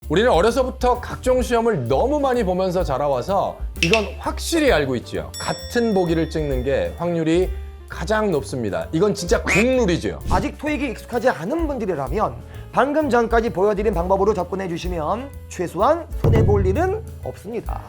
우리는 어려서부터 각종 시험을 너무 많이 보면서 자라와서 이건 확실히 알고 있지요. 같은 보기를 찍는 게 확률이 가장 높습니다. 이건 진짜 국룰이죠. 아직 토익이 익숙하지 않은 분들이라면 방금 전까지 보여드린 방법으로 접근해 주시면 최소한 손해볼 일은 없습니다.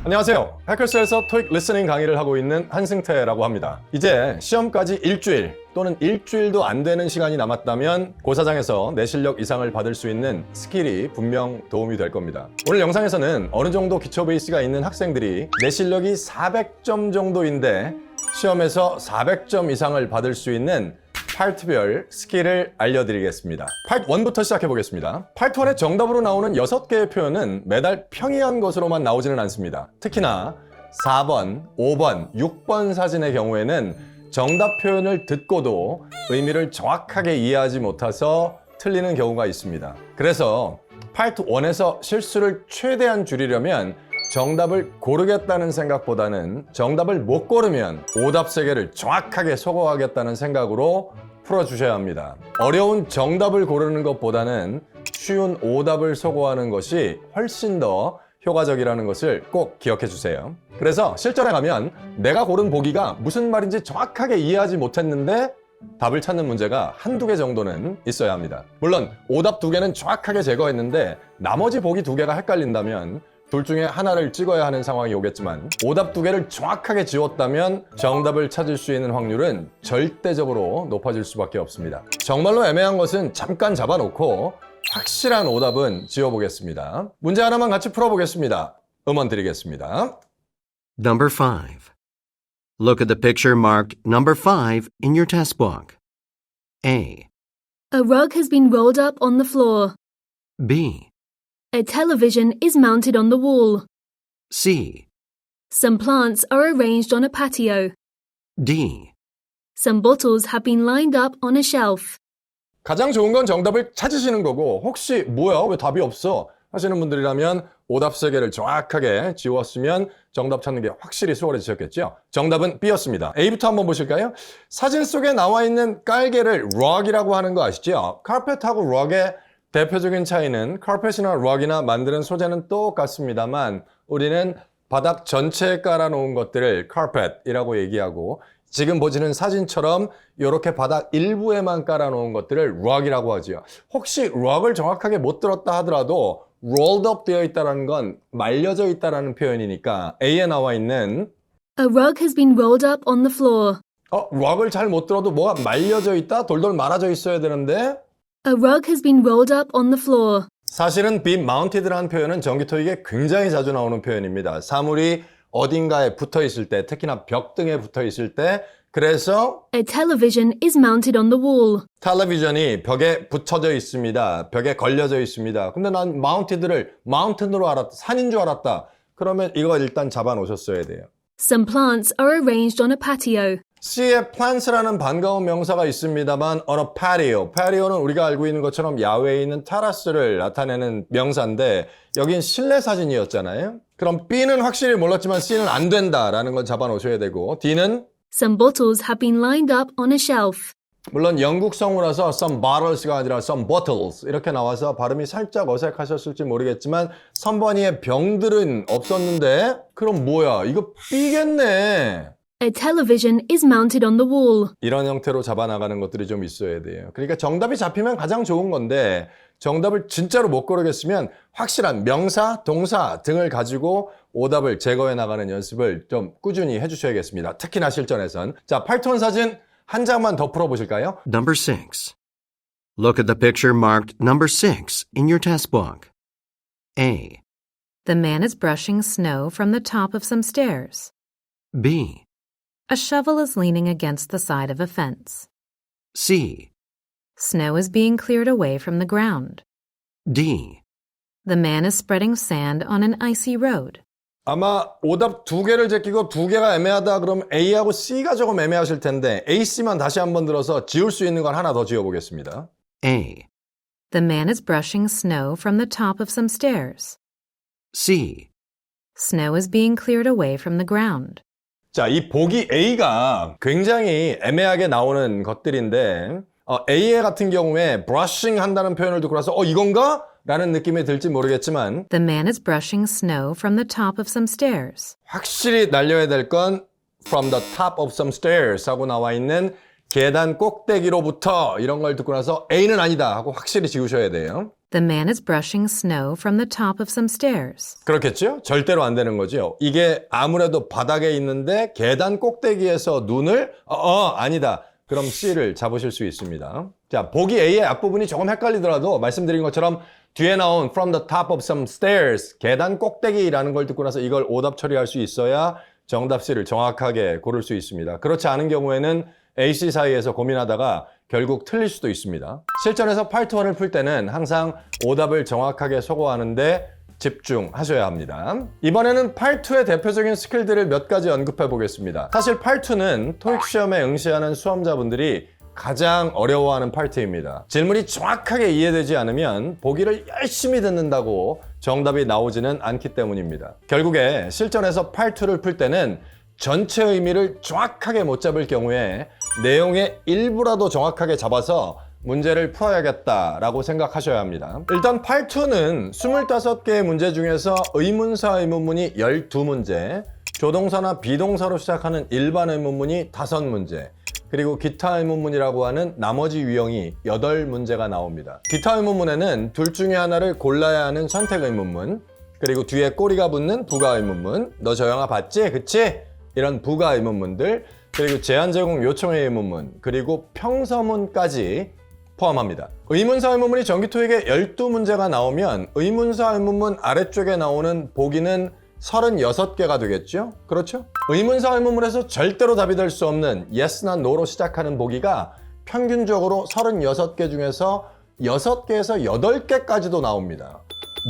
안녕하세요. 해커스에서 토익 리스닝 강의를 하고 있는 한승태라고 합니다. 이제 시험까지 일주일 또는 일주일도 안 되는 시간이 남았다면 고사장에서 내 실력 이상을 받을 수 있는 스킬이 분명 도움이 될 겁니다. 오늘 영상에서는 어느 정도 기초 베이스가 있는 학생들이 내 실력이 400점 정도인데 시험에서 400점 이상을 받을 수 있는 파트별 스킬을 알려드리겠습니다. 파트 1부터 시작해 보겠습니다. 파트 1의 정답으로 나오는 6개의 표현은 매달 평이한 것으로만 나오지는 않습니다. 특히나 4번, 5번, 6번 사진의 경우에는 정답 표현을 듣고도 의미를 정확하게 이해하지 못해서 틀리는 경우가 있습니다. 그래서 파트 1에서 실수를 최대한 줄이려면 정답을 고르겠다는 생각보다는 정답을 못 고르면 오답 세개를 정확하게 소거하겠다는 생각으로 풀어주셔야 합니다. 어려운 정답을 고르는 것보다는 쉬운 오답을 소거하는 것이 훨씬 더 효과적이라는 것을 꼭 기억해 주세요. 그래서 실전에 가면 내가 고른 보기가 무슨 말인지 정확하게 이해하지 못했는데 답을 찾는 문제가 한두 개 정도는 있어야 합니다. 물론 오답 2개는 정확하게 제거했는데 나머지 보기 2개가 헷갈린다면 둘 중에 하나를 찍어야 하는 상황이 오겠지만 오답 2개를 정확하게 지웠다면 정답을 찾을 수 있는 확률은 절대적으로 높아질 수밖에 없습니다. 정말로 애매한 것은 잠깐 잡아놓고 확실한 오답은 지워보겠습니다. 문제 하나만 같이 풀어보겠습니다. 음원 드리겠습니다. Number 5. Look at the picture marked number 5 in your test book. A. A rug has been rolled up on the floor. B. A television is mounted on the wall. C. Some plants are arranged on a patio. D. Some bottles have been lined up on a shelf. 가장 좋은 건 정답을 찾으시는 거고 혹시 뭐야 왜 답이 없어 하시는 분들이라면 오답 3개를 정확하게 지웠으면 정답 찾는 게 확실히 수월해지셨겠죠. 정답은 B였습니다. A부터 한번 보실까요? 사진 속에 나와 있는 깔개를 rug이라고 하는 거 아시죠? 카펫하고 rug의 대표적인 차이는 카펫이나 rug이나 만드는 소재는 똑같습니다만 우리는 바닥 전체에 깔아놓은 것들을 carpet이라고 얘기하고 지금 보시는 사진처럼 이렇게 바닥 일부에만 깔아놓은 것들을 rug이라고 하죠. 혹시 rug을 정확하게 못 들었다 하더라도 rolled up 되어 있다는 건 말려져 있다는 표현이니까 A에 나와 있는 A rug has been rolled up on the floor. rug을 잘 못 들어도 뭐가 말려져 있다? 돌돌 말아져 있어야 되는데 A rug has been rolled up on the floor. 사실은 be mounted라는 표현은 정기 토익에 굉장히 자주 나오는 표현입니다. 사물이 어딘가에 붙어 있을 때, 특히나 벽 등에 붙어 있을 때, 그래서 A television is mounted on the wall. 텔레비전이 벽에 붙여져 있습니다. 벽에 걸려져 있습니다. 근데 난 mounted를 mountain으로 알았다. 산인 줄 알았다. 그러면 이거 일단 잡아 놓으셨어야 돼요. Some plants are arranged on a patio. C에 plants라는 반가운 명사가 있습니다만 on a patio. patio는 우리가 알고 있는 것처럼 야외에 있는 테라스를 나타내는 명사인데 여긴 실내 사진이었잖아요. 그럼 B는 확실히 몰랐지만 C는 안 된다라는 걸 잡아 놓으셔야 되고 D는 Some bottles have been lined up on a shelf. 물론 영국 성우라서 some bottles가 아니라 some bottles 이렇게 나와서 발음이 살짝 어색하셨을지 모르겠지만 선반위에 병들은 없었는데 그럼 뭐야 이거 B겠네. A television is mounted on the wall. 이런 형태로 잡아나가는 것들이 좀 있어야 돼요. 그러니까 정답이 잡히면 가장 좋은 건데 정답을 진짜로 못 고르겠으면 확실한 명사, 동사 등을 가지고 오답을 제거해 나가는 연습을 좀 꾸준히 해주셔야겠습니다. 특히나 실전에선. 자, 8톤 사진 한 장만 더 풀어보실까요? Number 6. Look at the picture marked number 6 in your test book. A. The man is brushing snow from the top of some stairs. B. A shovel is leaning against the side of a fence. C. Snow is being cleared away from the ground. D. The man is spreading sand on an icy road. 아마 오답 2개를 제끼고 2개가 애매하다 그러면 A하고 C가 조금 애매하실 텐데 A, C만 다시 한번 들어서 지울 수 있는 건 하나 더 지워보겠습니다. A. The man is brushing snow from the top of some stairs. C. Snow is being cleared away from the ground. 자, 이 보기 A가 굉장히 애매하게 나오는 것들인데 A 같은 경우에 brushing 한다는 표현을 듣고 나서 이건가? 라는 느낌이 들지 모르겠지만 The man is brushing snow from the top of some stairs. 확실히 날려야 될 건 from the top of some stairs 하고 나와 있는 계단 꼭대기로부터 이런 걸 듣고 나서 A는 아니다 하고 확실히 지우셔야 돼요. The man is brushing snow from the top of some stairs. 그렇겠죠? 절대로 안 되는 거죠. 이게 아무래도 바닥에 있는데 계단 꼭대기에서 눈을 아니다. 그럼 C를 잡으실 수 있습니다. 자, 보기 A의 앞부분이 조금 헷갈리더라도 말씀드린 것처럼 뒤에 나온 from the top of some stairs 계단 꼭대기라는 걸 듣고 나서 이걸 오답 처리할 수 있어야 정답 C를 정확하게 고를 수 있습니다. 그렇지 않은 경우에는 A, C 사이에서 고민하다가 결국 틀릴 수도 있습니다. 실전에서 파트 1을 풀 때는 항상 오답을 정확하게 소거하는데 집중하셔야 합니다. 이번에는 파트 2의 대표적인 스킬들을 몇 가지 언급해 보겠습니다. 사실 파트 2는 토익 시험에 응시하는 수험자분들이 가장 어려워하는 파트입니다. 질문이 정확하게 이해되지 않으면 보기를 열심히 듣는다고 정답이 나오지는 않기 때문입니다. 결국에 실전에서 파트 2를 풀 때는 전체 의미를 정확하게 못 잡을 경우에 내용의 일부라도 정확하게 잡아서 문제를 풀어야겠다라고 생각하셔야 합니다. 일단 파트 2는 25개의 문제 중에서 의문사 의문문이 12문제, 조동사나 비동사로 시작하는 일반 의문문이 5문제, 그리고 기타 의문문이라고 하는 나머지 유형이 8문제가 나옵니다. 기타 의문문에는 둘 중에 하나를 골라야 하는 선택 의문문, 그리고 뒤에 꼬리가 붙는 부가 의문문, 너 저 영화 봤지? 그치? 이런 부가 의문문들, 그리고 제한 제공 요청의 의문문, 그리고 평서문까지 포함합니다. 의문사 의문문이 정기 토익에 12문제가 나오면 의문사 의문문 아래쪽에 나오는 보기는 36개가 되겠죠? 그렇죠? 의문사 의문문에서 절대로 답이 될 수 없는 yes나 no로 시작하는 보기가 평균적으로 36개 중에서 6개에서 8개까지도 나옵니다.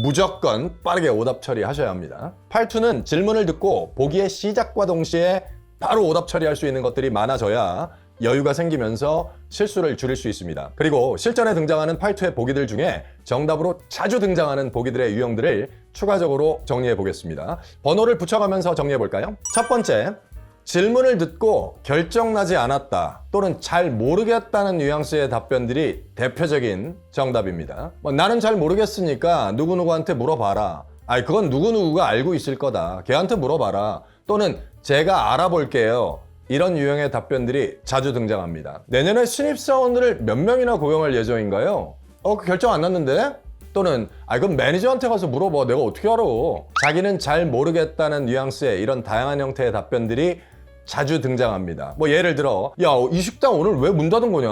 무조건 빠르게 오답 처리하셔야 합니다. 파트 2는 질문을 듣고 보기의 시작과 동시에 바로 오답 처리할 수 있는 것들이 많아져야 여유가 생기면서 실수를 줄일 수 있습니다. 그리고 실전에 등장하는 파트 2의 보기들 중에 정답으로 자주 등장하는 보기들의 유형들을 추가적으로 정리해 보겠습니다. 번호를 붙여가면서 정리해 볼까요? 첫 번째, 질문을 듣고 결정나지 않았다 또는 잘 모르겠다는 뉘앙스의 답변들이 대표적인 정답입니다. 나는 잘 모르겠으니까 누구누구한테 물어봐라. 그건 누구누구가 알고 있을 거다. 걔한테 물어봐라. 또는 제가 알아볼게요. 이런 유형의 답변들이 자주 등장합니다. 내년에 신입사원들을 몇 명이나 고용할 예정인가요? 그 결정 안 났는데? 또는 그럼 매니저한테 가서 물어봐. 내가 어떻게 알아? 자기는 잘 모르겠다는 뉘앙스의 이런 다양한 형태의 답변들이 자주 등장합니다. 예를 들어 이 식당 오늘 왜 문 닫은 거냐?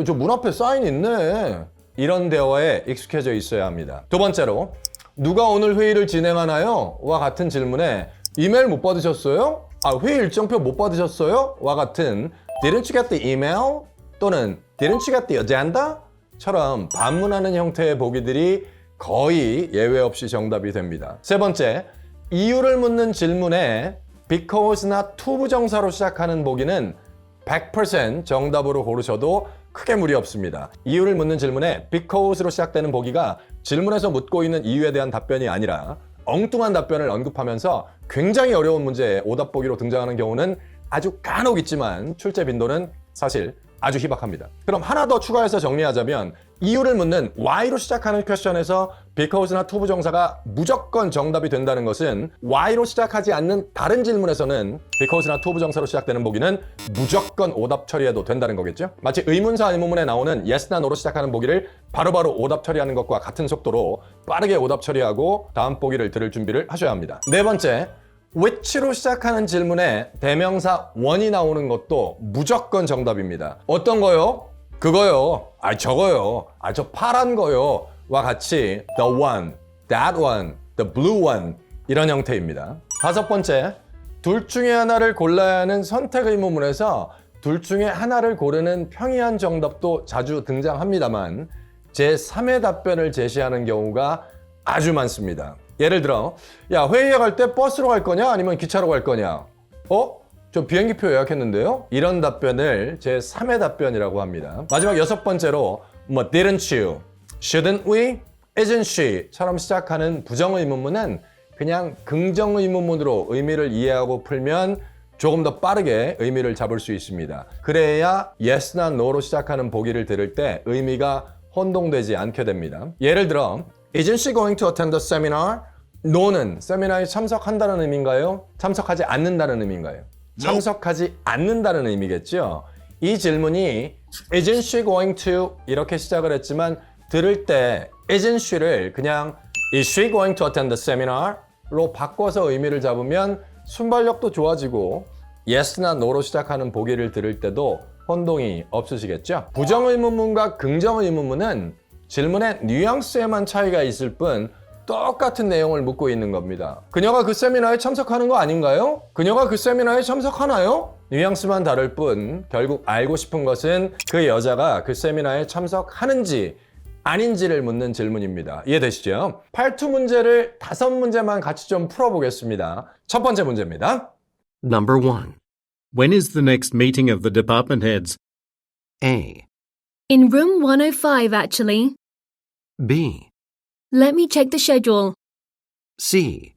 저 문 앞에 사인 있네. 이런 대화에 익숙해져 있어야 합니다. 두 번째로 누가 오늘 회의를 진행하나요? 와 같은 질문에 이메일 못 받으셨어요? 회의 일정표 못 받으셨어요? 와 같은 Didn't you get the email? 또는 Didn't you get the agenda? 처럼 반문하는 형태의 보기들이 거의 예외 없이 정답이 됩니다. 세 번째, 이유를 묻는 질문에 because나 to 부정사로 시작하는 보기는 100% 정답으로 고르셔도 크게 무리 없습니다. 이유를 묻는 질문에 because로 시작되는 보기가 질문에서 묻고 있는 이유에 대한 답변이 아니라 엉뚱한 답변을 언급하면서 굉장히 어려운 문제에 오답 보기로 등장하는 경우는 아주 간혹 있지만 출제 빈도는 사실 아주 희박합니다. 그럼 하나 더 추가해서 정리하자면 이유를 묻는 why로 시작하는 퀘스천에서 because나 to 부정사가 무조건 정답이 된다는 것은 why로 시작하지 않는 다른 질문에서는 because나 to 부정사로 시작되는 보기는 무조건 오답 처리해도 된다는 거겠죠? 마치 의문사 의문문에 나오는 yes나 no로 시작하는 보기를 바로바로 오답 처리하는 것과 같은 속도로 빠르게 오답 처리하고 다음 보기를 들을 준비를 하셔야 합니다. 네 번째, which로 시작하는 질문에 대명사 one이 나오는 것도 무조건 정답입니다. 어떤 거요? 그거요. 저거요. 저 파란 거요. 와 같이 the one, that one, the blue one 이런 형태입니다. 다섯 번째, 둘 중에 하나를 골라야 하는 선택 의문문에서 둘 중에 하나를 고르는 평이한 정답도 자주 등장합니다만 제3의 답변을 제시하는 경우가 아주 많습니다. 예를 들어 회의에 갈 때 버스로 갈 거냐 아니면 기차로 갈 거냐? 저 비행기표 예약했는데요? 이런 답변을 제3의 답변이라고 합니다. 마지막 여섯 번째로 didn't you, shouldn't we, isn't she 처럼 시작하는 부정의문문은 그냥 긍정의문문으로 의미를 이해하고 풀면 조금 더 빠르게 의미를 잡을 수 있습니다. 그래야 yes나 no로 시작하는 보기를 들을 때 의미가 혼동되지 않게 됩니다. 예를 들어 Isn't she going to attend the seminar? no는 세미나에 참석한다는 의미인가요? 참석하지 않는다는 의미인가요? 참석하지 않는다는 의미겠죠? 이 질문이 Isn't she going to 이렇게 시작을 했지만 들을 때 Isn't she를 그냥 Is she going to attend the seminar? 로 바꿔서 의미를 잡으면 순발력도 좋아지고 yes나 no로 시작하는 보기를 들을 때도 혼동이 없으시겠죠? 부정의문문과 긍정의문문은 질문의 뉘앙스에만 차이가 있을 뿐 똑같은 내용을 묻고 있는 겁니다. 그녀가 그 세미나에 참석하는 거 아닌가요? 그녀가 그 세미나에 참석하나요? 뉘앙스만 다를 뿐 결국 알고 싶은 것은 그 여자가 그 세미나에 참석하는지 아닌지를 묻는 질문입니다. 이해되시죠? 팔투 문제를 5문제만 같이 좀 풀어보겠습니다. 첫 번째 문제입니다. Number 1. When is the next meeting of the department heads? A. In room 105, actually. B. Let me check the schedule. C.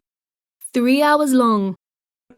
3 hours long.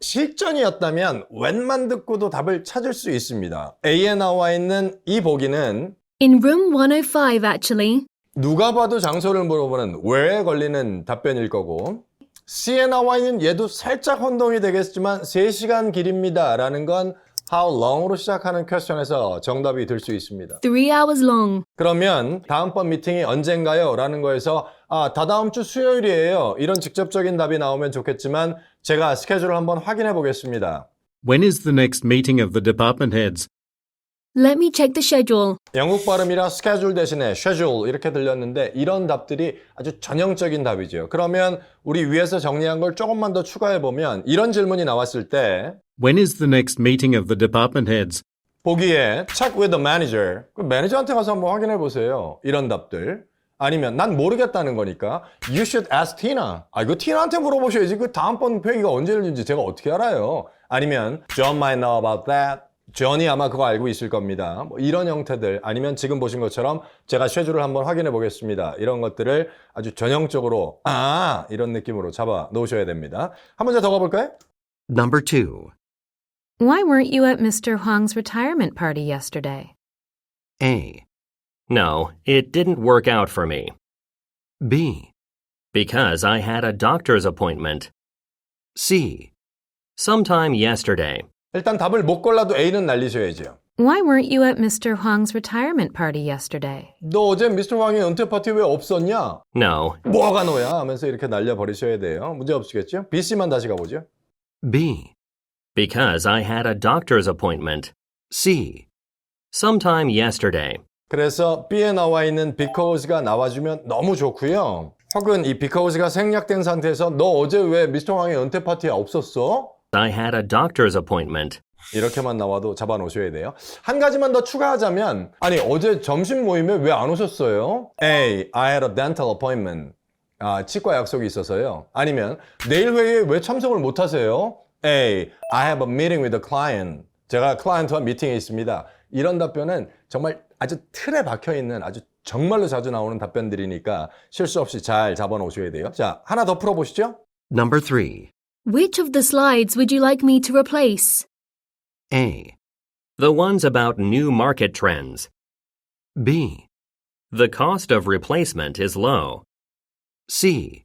실전이었다면 when만 듣고도 답을 찾을 수 있습니다. A에 나와 있는 이 보기는 In room 105, actually. 누가 봐도 장소를 물어보는 where에 걸리는 답변일 거고 C에 나와 있는 얘도 살짝 혼동이 되겠지만 3시간 길입니다 라는 건 how long으로 시작하는 퀘스천에서 정답이 될 수 있습니다. 3 hours long. 그러면 다음번 미팅이 언젠가요? 라는 거에서 다다음 주 수요일이에요. 이런 직접적인 답이 나오면 좋겠지만 제가 스케줄을 한번 확인해 보겠습니다. When is the next meeting of the department heads? Let me check the schedule. 영국 발음이라 schedule 대신에 schedule 이렇게 들렸는데 이런 답들이 아주 전형적인 답이죠. 그러면 우리 위에서 정리한 걸 조금만 더 추가해 보면 이런 질문이 나왔을 때 When is the next meeting of the department heads? 보기에 check with the manager. 그 매니저한테 가서 한번 확인해 보세요. 이런 답들. 아니면 난 모르겠다는 거니까 You should ask Tina. 이거 티나한테 물어보셔야지. 그 다음번 회의가 언제 열리는지 제가 어떻게 알아요. 아니면 John might know about that. 존이 아마 그거 알고 있을 겁니다. 뭐 이런 형태들 아니면 지금 보신 것처럼 제가 쉐줄을 한번 확인해 보겠습니다. 이런 것들을 아주 전형적으로 이런 느낌으로 잡아 놓으셔야 됩니다. 한 문제 더 가볼까요? Number 2. Why weren't you at Mr. Huang's retirement party yesterday? A. No, it didn't work out for me. B. Because I had a doctor's appointment. C. Sometime yesterday. 일단 답을 못 골라도 A는 날리셔야죠. Why weren't you at Mr. Huang's retirement party yesterday? 너 어제 미스터 황의 은퇴 파티 왜 없었냐? No, 뭐가 너야? 하면서 이렇게 날려버리셔야 돼요. 문제 없으시겠죠? B, C만 다시 가보죠. B. because I had a doctor's appointment. C. Sometime yesterday. 그래서 B에 나와 있는 because가 나와주면 너무 좋고요. 혹은 이 because가 생략된 상태에서 너 어제 왜 미스터 황의 은퇴 파티에 없었어? I had a doctor's appointment. 이렇게만 나와도 잡아 놓으셔야 돼요. 한 가지만 더 추가하자면 어제 점심 모임에 왜 안 오셨어요? A. I had a dental appointment. 치과 약속이 있어서요. 아니면 내일 회의에 왜 참석을 못 하세요? A. I have a meeting with a client. 제가 클라이언트와 미팅에 있습니다. 이런 답변은 정말 아주 틀에 박혀있는 아주 정말로 자주 나오는 답변들이니까 실수 없이 잘 잡아 놓으셔야 돼요. 자, 하나 더 풀어보시죠. Number 3. Which of the slides would you like me to replace? A. The ones about new market trends. B. The cost of replacement is low. C.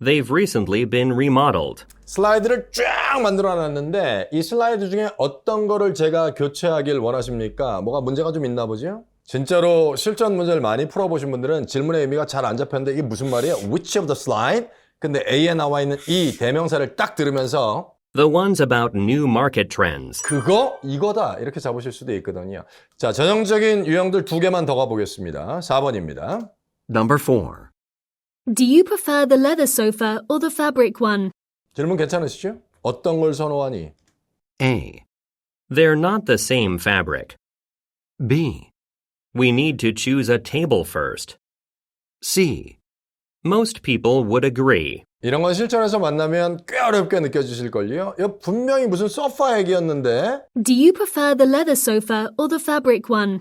They've recently been remodeled. 슬라이드를 쫙 만들어 놨는데 이 슬라이드 중에 어떤 거를 제가 교체하길 원하십니까? 뭐가 문제가 좀 있나 보죠? 진짜로 실전 문제를 많이 풀어보신 분들은 질문의 의미가 잘 안 잡혔는데 이게 무슨 말이에요? Which of the slide? 근데 A에 나와 있는 이 대명사를 딱 들으면서 The ones about new market trends. 그거? 이거다. 이렇게 잡으실 수도 있거든요. 자, 전형적인 유형들 2개만 더 가보겠습니다. 4번입니다. Number 4. Do you prefer the leather sofa or the fabric one? 질문 괜찮으시죠? 어떤 걸 선호하니? A. They're not the same fabric. B. We need to choose a table first. C. Most people would agree. 이런 건 실전에서 만나면 꽤 어렵게 느껴지실걸요? 이거 분명히 무슨 소파 얘기였는데 Do you prefer the leather sofa or the fabric one?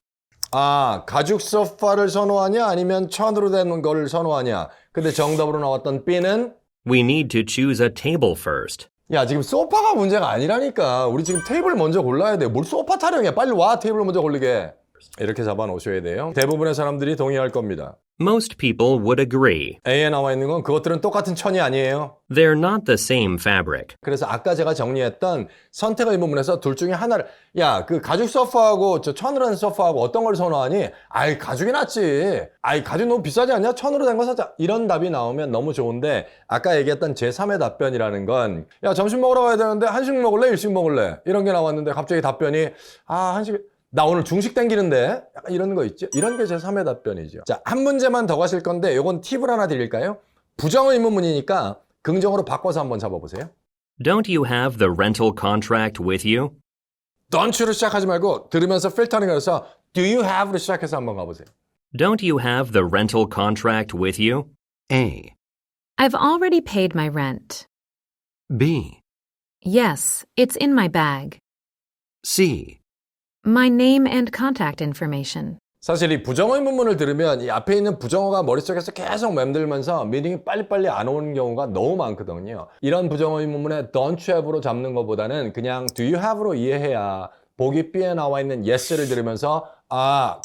가죽 소파를 선호하냐 아니면 천으로 된 걸 선호하냐 근데 정답으로 나왔던 B는 We need to choose a table first. 야, 지금 소파가 문제가 아니라니까. 우리 지금 테이블 먼저 골라야 돼. 뭘 소파 타령이야. 빨리 와, 테이블 먼저 고르게. 이렇게 잡아 놓으셔야 돼요. 대부분의 사람들이 동의할 겁니다. Most people would agree. A에 나와 있는 건 그것들은 똑같은 천이 아니에요. They're not the same fabric. 그래서 아까 제가 정리했던 선택 의문문에서 둘 중에 하나를, 야, 그 가죽 소파하고 저 천으로 된 소파하고 어떤 걸 선호하니? 아이, 가죽이 낫지. 아이, 가죽 너무 비싸지 않냐? 천으로 된 거 사자. 이런 답이 나오면 너무 좋은데, 아까 얘기했던 제3의 답변이라는 건, 야, 점심 먹으러 가야 되는데 한식 먹을래? 일식 먹을래? 이런 게 나왔는데 갑자기 답변이, 한식, 나 오늘 중식 땡기는데? 약간 이런 거 있죠? 이런 게 제3의 답변이죠. 자, 한 문제만 더 가실 건데, 요건 팁을 하나 드릴까요? 부정의문문이니까 긍정으로 바꿔서 한번 잡아보세요. Don't you have the rental contract with you? Don't you로 시작하지 말고 들으면서 필터링을 해서 Do you have로 시작해서 한번 가보세요. Don't you have the rental contract with you? A. I've already paid my rent. B. Yes, it's in my bag. C. My name and contact information. 사실 이 부정의문문을 들으면 이 앞에 있는 부정어가 머릿속에서 계속 맴들면서 미닝이 빨리빨리 안 오는 경우가 너무 많거든요. 이런 부정의문문에 don't you have로 잡는 것보다는 그냥 do you have로 이해해야 보기 B에 나와 있는 yes를 들으면서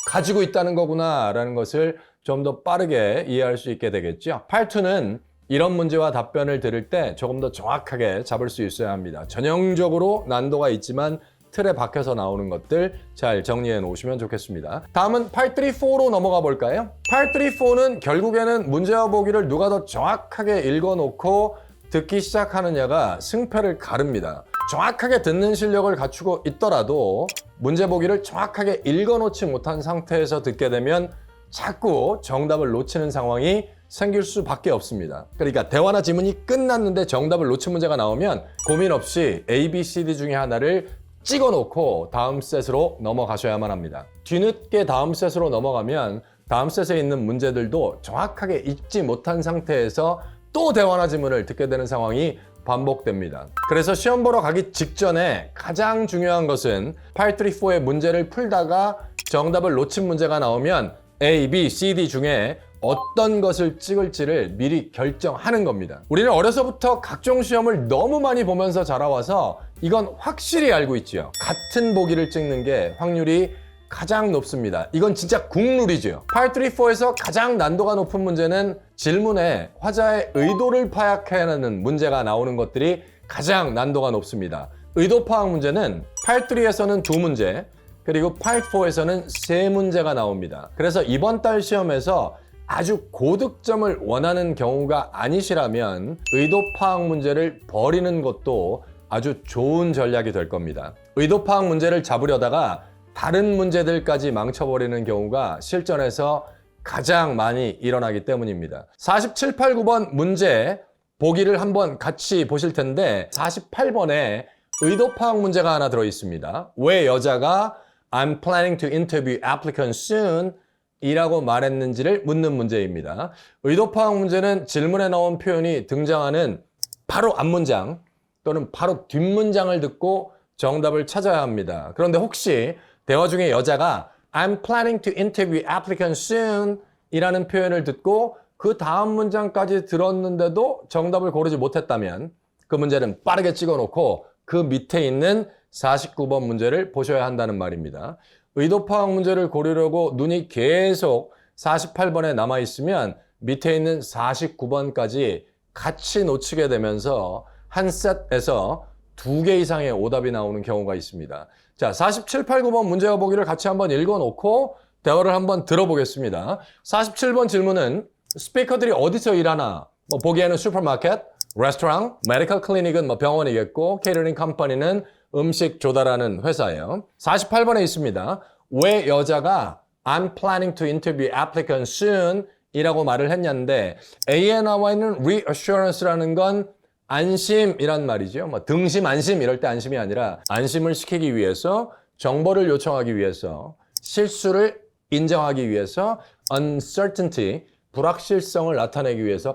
가지고 있다는 거구나 라는 것을 좀 더 빠르게 이해할 수 있게 되겠죠. Part 2는 이런 문제와 답변을 들을 때 조금 더 정확하게 잡을 수 있어야 합니다. 전형적으로 난도가 있지만 틀에 박혀서 나오는 것들 잘 정리해 놓으시면 좋겠습니다. 다음은 Part 3, 4로 넘어가 볼까요? Part 3, 4는 결국에는 문제와 보기를 누가 더 정확하게 읽어놓고 듣기 시작하느냐가 승패를 가릅니다. 정확하게 듣는 실력을 갖추고 있더라도 문제 보기를 정확하게 읽어놓지 못한 상태에서 듣게 되면 자꾸 정답을 놓치는 상황이 생길 수밖에 없습니다. 그러니까 대화나 지문이 끝났는데 정답을 놓친 문제가 나오면 고민 없이 A, B, C, D 중에 하나를 찍어놓고 다음 셋으로 넘어가셔야만 합니다. 뒤늦게 다음 셋으로 넘어가면 다음 셋에 있는 문제들도 정확하게 읽지 못한 상태에서 또 대화나 지문을 듣게 되는 상황이 반복됩니다. 그래서 시험 보러 가기 직전에 가장 중요한 것은 Part 3, 4의 문제를 풀다가 정답을 놓친 문제가 나오면 A, B, C, D 중에 어떤 것을 찍을지를 미리 결정하는 겁니다. 우리는 어려서부터 각종 시험을 너무 많이 보면서 자라와서 이건 확실히 알고 있지요. 같은 보기를 찍는 게 확률이 가장 높습니다. 이건 진짜 국룰이죠. Part 3, 4에서 가장 난도가 높은 문제는 질문에 화자의 의도를 파악해내는 문제가 나오는 것들이 가장 난도가 높습니다. 의도 파악 문제는 Part 3에서는 2문제, 그리고 Part 4에서는 3문제가 나옵니다. 그래서 이번 달 시험에서 아주 고득점을 원하는 경우가 아니시라면 의도 파악 문제를 버리는 것도 아주 좋은 전략이 될 겁니다. 의도 파악 문제를 잡으려다가 다른 문제들까지 망쳐버리는 경우가 실전에서 가장 많이 일어나기 때문입니다. 47, 8, 9번 문제 보기를 한번 같이 보실 텐데 48번에 의도 파악 문제가 하나 들어 있습니다. 왜 여자가 I'm planning to interview applicants soon 이라고 말했는지를 묻는 문제입니다. 의도 파악 문제는 질문에 나온 표현이 등장하는 바로 앞문장 또는 바로 뒷문장을 듣고 정답을 찾아야 합니다. 그런데 혹시 대화 중에 여자가 I'm planning to interview applicants soon 이라는 표현을 듣고 그 다음 문장까지 들었는데도 정답을 고르지 못했다면 그 문제는 빠르게 찍어놓고 그 밑에 있는 49번 문제를 보셔야 한다는 말입니다. 의도 파악 문제를 고르려고 눈이 계속 48번에 남아있으면 밑에 있는 49번까지 같이 놓치게 되면서 한 셋에서 2개 이상의 오답이 나오는 경우가 있습니다. 자, 47, 8, 9번 문제와 보기를 같이 한번 읽어놓고 대화를 한번 들어보겠습니다. 47번 질문은 스피커들이 어디서 일하나? 보기에는 슈퍼마켓, 레스토랑, 메디컬 클리닉은 병원이겠고 케이터링 컴퍼니는 음식 조달하는 회사예요. 48번에 있습니다. 왜 여자가 I'm planning to interview applicants soon 이라고 말을 했냐는데 A에 나와 있는 reassurance라는 건 안심이란 말이죠. 등심, 안심 이럴 때 안심이 아니라 안심을 시키기 위해서, 정보를 요청하기 위해서, 실수를 인정하기 위해서, uncertainty, 불확실성을 나타내기 위해서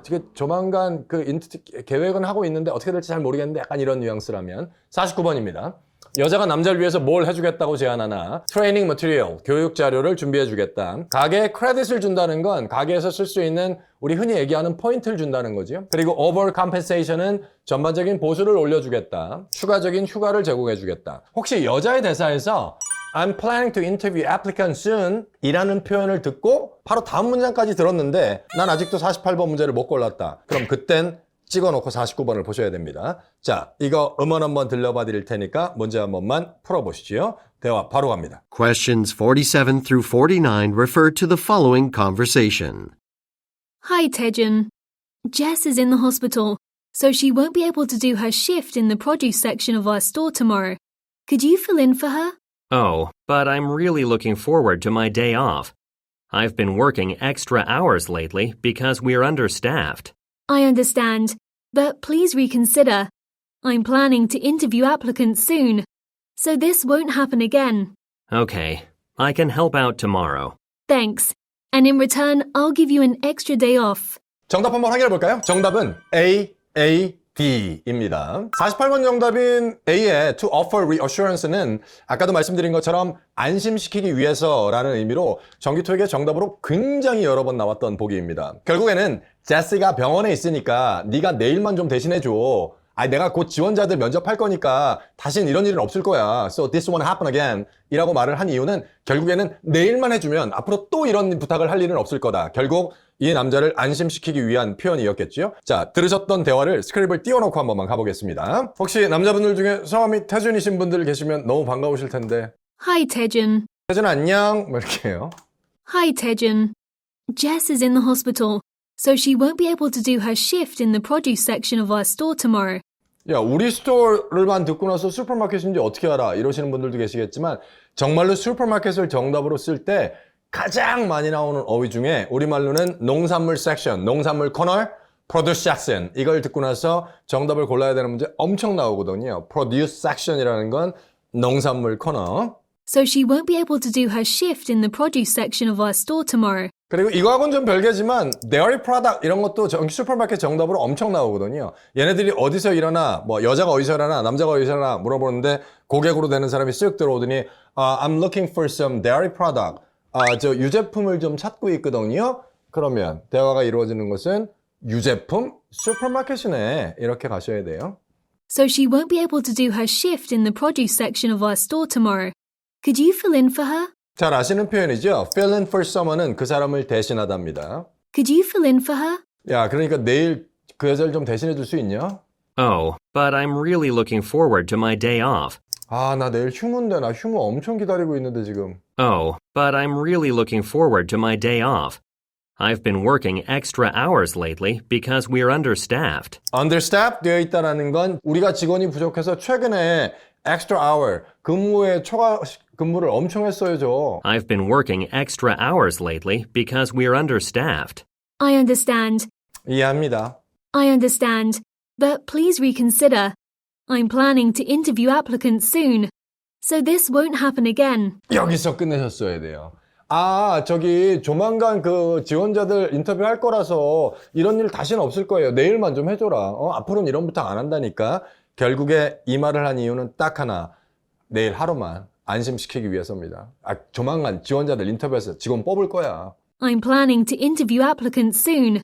되게 조만간 계획은 하고 있는데 어떻게 될지 잘 모르겠는데 약간 이런 뉘앙스라면 49번입니다. 여자가 남자를 위해서 뭘 해주겠다고 제안하나? 트레이닝 머티리얼, 교육 자료를 준비해주겠다. 가게에 크레딧을 준다는 건 가게에서 쓸 수 있는 우리 흔히 얘기하는 포인트를 준다는 거죠. 그리고 over compensation은 전반적인 보수를 올려주겠다. 추가적인 휴가를 제공해주겠다. 혹시 여자의 대사에서 I'm planning to interview applicants soon 이라는 표현을 듣고 바로 다음 문장까지 들었는데 난 아직도 48번 문제를 못 골랐다. 그럼 그땐 찍어놓고 49번을 보셔야 됩니다. 자, 이거 음원 한번 들려봐 드릴 테니까 문제 한 번만 풀어보시죠. 대화 바로 갑니다. Questions 47 through 49 refer to the following conversation. Hi, Taejun. Jess is in the hospital, so she won't be able to do her shift in the produce section of our store tomorrow. Could you fill in for her? Oh, but I'm really looking forward to my day off. I've been working extra hours lately because we're understaffed. I understand, but please reconsider. I'm planning to interview applicants soon, so this won't happen again. Okay, I can help out tomorrow. Thanks. And in return, I'll give you an extra day off. 정답 한번 확인해 볼까요? 정답은 A, D입니다. 48번 정답인 A의 to offer reassurance는 아까도 말씀드린 것처럼 안심시키기 위해서라는 의미로 정기 토익의 정답으로 굉장히 여러 번 나왔던 보기입니다. 결국에는 제시가 병원에 있으니까 네가 내일만 좀 대신해줘. 내가 곧 지원자들 면접할 거니까 다신 이런 일은 없을 거야. So this won't happen again. 이라고 말을 한 이유는 결국에는 내일만 해주면 앞으로 또 이런 부탁을 할 일은 없을 거다. 결국 이 남자를 안심시키기 위한 표현이었겠죠. 자, 들으셨던 대화를 스크립을 띄워놓고 한 번만 가보겠습니다. 혹시 남자분들 중에 성함이 태준이신 분들 계시면 너무 반가우실 텐데. Hi, Taejun. 태준 안녕. 뭐 이렇게 해요. Hi, Taejun. Jess is in the hospital, so she won't be able to do her shift in the produce section of our store tomorrow. 야, 우리 스토어를만 듣고 나서 슈퍼마켓인지 어떻게 알아? 이러시는 분들도 계시겠지만 정말로 슈퍼마켓을 정답으로 쓸 때 가장 많이 나오는 어휘 중에 우리말로는 농산물 섹션, 농산물 코너, produce section 이걸 듣고 나서 정답을 골라야 되는 문제 엄청 나오거든요. produce section이라는 건 농산물 코너. So she won't be able to do her shift in the produce section of our store tomorrow. 그리고 이거하고는 좀 별개지만 dairy product 이런 것도 슈퍼마켓 정답으로 엄청 나오거든요. 얘네들이 어디서 일하나, 뭐 여자가 어디서 일하나, 남자가 어디서 일하나 물어보는데 고객으로 되는 사람이 쓱 들어오더니 I'm looking for some dairy product. 저 유제품을 좀 찾고 있거든요. 그러면 대화가 이루어지는 것은 유제품 슈퍼마켓이네. 이렇게 가셔야 돼요. So she won't be able to do her shift in the produce section of our store tomorrow. Could you fill in for her? 잘 아시는 표현이죠. fill in for someone은 그 사람을 대신하답니다. Could you fill in for her? 야, 그러니까 내일 그 여자를 좀 대신해 줄 수 있냐? Oh, but I'm really looking forward to my day off. 나 내일 휴무인데 나 휴무 엄청 기다리고 있는데 지금. Oh, but I'm really looking forward to my day off. I've been working extra hours lately because we're understaffed. understaffed 되어 있다는 건 우리가 직원이 부족해서 최근에 extra hour, 근무에 초과 근무를 엄청 했어요. I've been working extra hours lately because we're understaffed. I understand. 이해합니다. I understand. But please reconsider. I'm planning to interview applicants soon, so this won't happen again. 여기서 끝내셨어야 돼요. 저기 조만간 그 지원자들 인터뷰할 거라서 이런 일 다시는 없을 거예요. 내일만 좀 해줘라. 앞으로는 이런 부탁 안 한다니까. 결국에 이 말을 한 이유는 딱 하나. 내일 하루만 안심시키기 위해서입니다. 조만간 지원자들 인터뷰해서 직원 뽑을 거야. I'm planning to interview applicants soon,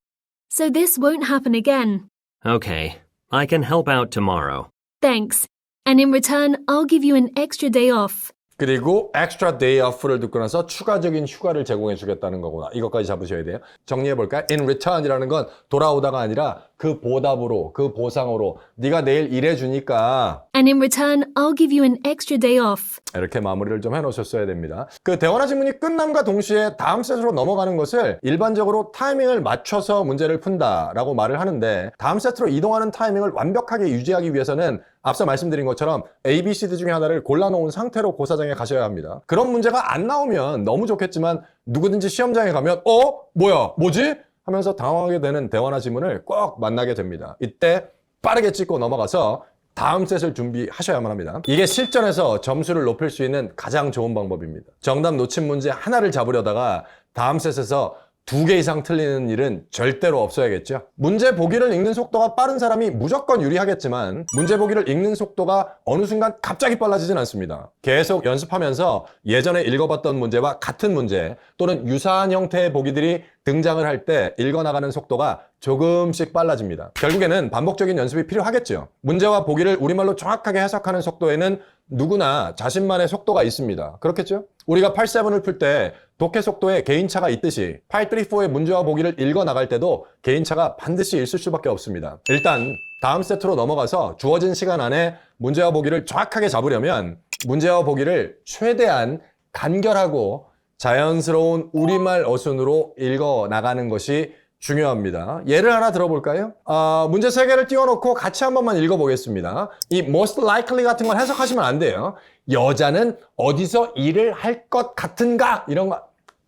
so this won't happen again. Okay, I can help out tomorrow. Thanks. And in return, I'll give you an extra day off. 그리고 extra day off를 듣고 나서 추가적인 휴가를 제공해 주겠다는 거구나. 이것까지 잡으셔야 돼요. 정리해 볼까요? In return이라는 건 돌아오다가 아니라 그 보답으로, 그 보상으로 네가 내일 일해 주니까 And in return, I'll give you an extra day off. 이렇게 마무리를 좀 해놓으셨어야 됩니다. 그 대화나 질문이 끝남과 동시에 다음 세트로 넘어가는 것을 일반적으로 타이밍을 맞춰서 문제를 푼다라고 말을 하는데 다음 세트로 이동하는 타이밍을 완벽하게 유지하기 위해서는 앞서 말씀드린 것처럼 A, B, C, D 중에 하나를 골라놓은 상태로 고사장에 가셔야 합니다. 그런 문제가 안 나오면 너무 좋겠지만 누구든지 시험장에 가면 뭐지? 하면서 당황하게 되는 대화나 질문을 꼭 만나게 됩니다. 이때 빠르게 찍고 넘어가서 다음 셋을 준비하셔야만 합니다. 이게 실전에서 점수를 높일 수 있는 가장 좋은 방법입니다. 정답 놓친 문제 하나를 잡으려다가 다음 셋에서 2개 이상 틀리는 일은 절대로 없어야겠죠. 문제 보기를 읽는 속도가 빠른 사람이 무조건 유리하겠지만 문제 보기를 읽는 속도가 어느 순간 갑자기 빨라지진 않습니다. 계속 연습하면서 예전에 읽어봤던 문제와 같은 문제 또는 유사한 형태의 보기들이 등장을 할 때 읽어나가는 속도가 조금씩 빨라집니다. 결국에는 반복적인 연습이 필요하겠죠. 문제와 보기를 우리말로 정확하게 해석하는 속도에는 누구나 자신만의 속도가 있습니다. 그렇겠죠? 우리가 8-7을 풀 때 독해 속도에 개인차가 있듯이 8-3-4의 문제와 보기를 읽어나갈 때도 개인차가 반드시 있을 수밖에 없습니다. 일단 다음 세트로 넘어가서 주어진 시간 안에 문제와 보기를 정확하게 잡으려면 문제와 보기를 최대한 간결하고 자연스러운 우리말 어순으로 읽어나가는 것이 중요합니다. 예를 하나 들어볼까요? 문제 3개를 띄워놓고 같이 한 번만 읽어보겠습니다. 이 most likely 같은 건 해석하시면 안 돼요. 여자는 어디서 일을 할 것 같은가? 이런 거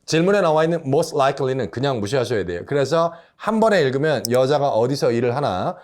질문에 나와 있는 most likely는 그냥 무시하셔야 돼요. 그래서 한 번에 읽으면 여자가 어디서 일을 하나?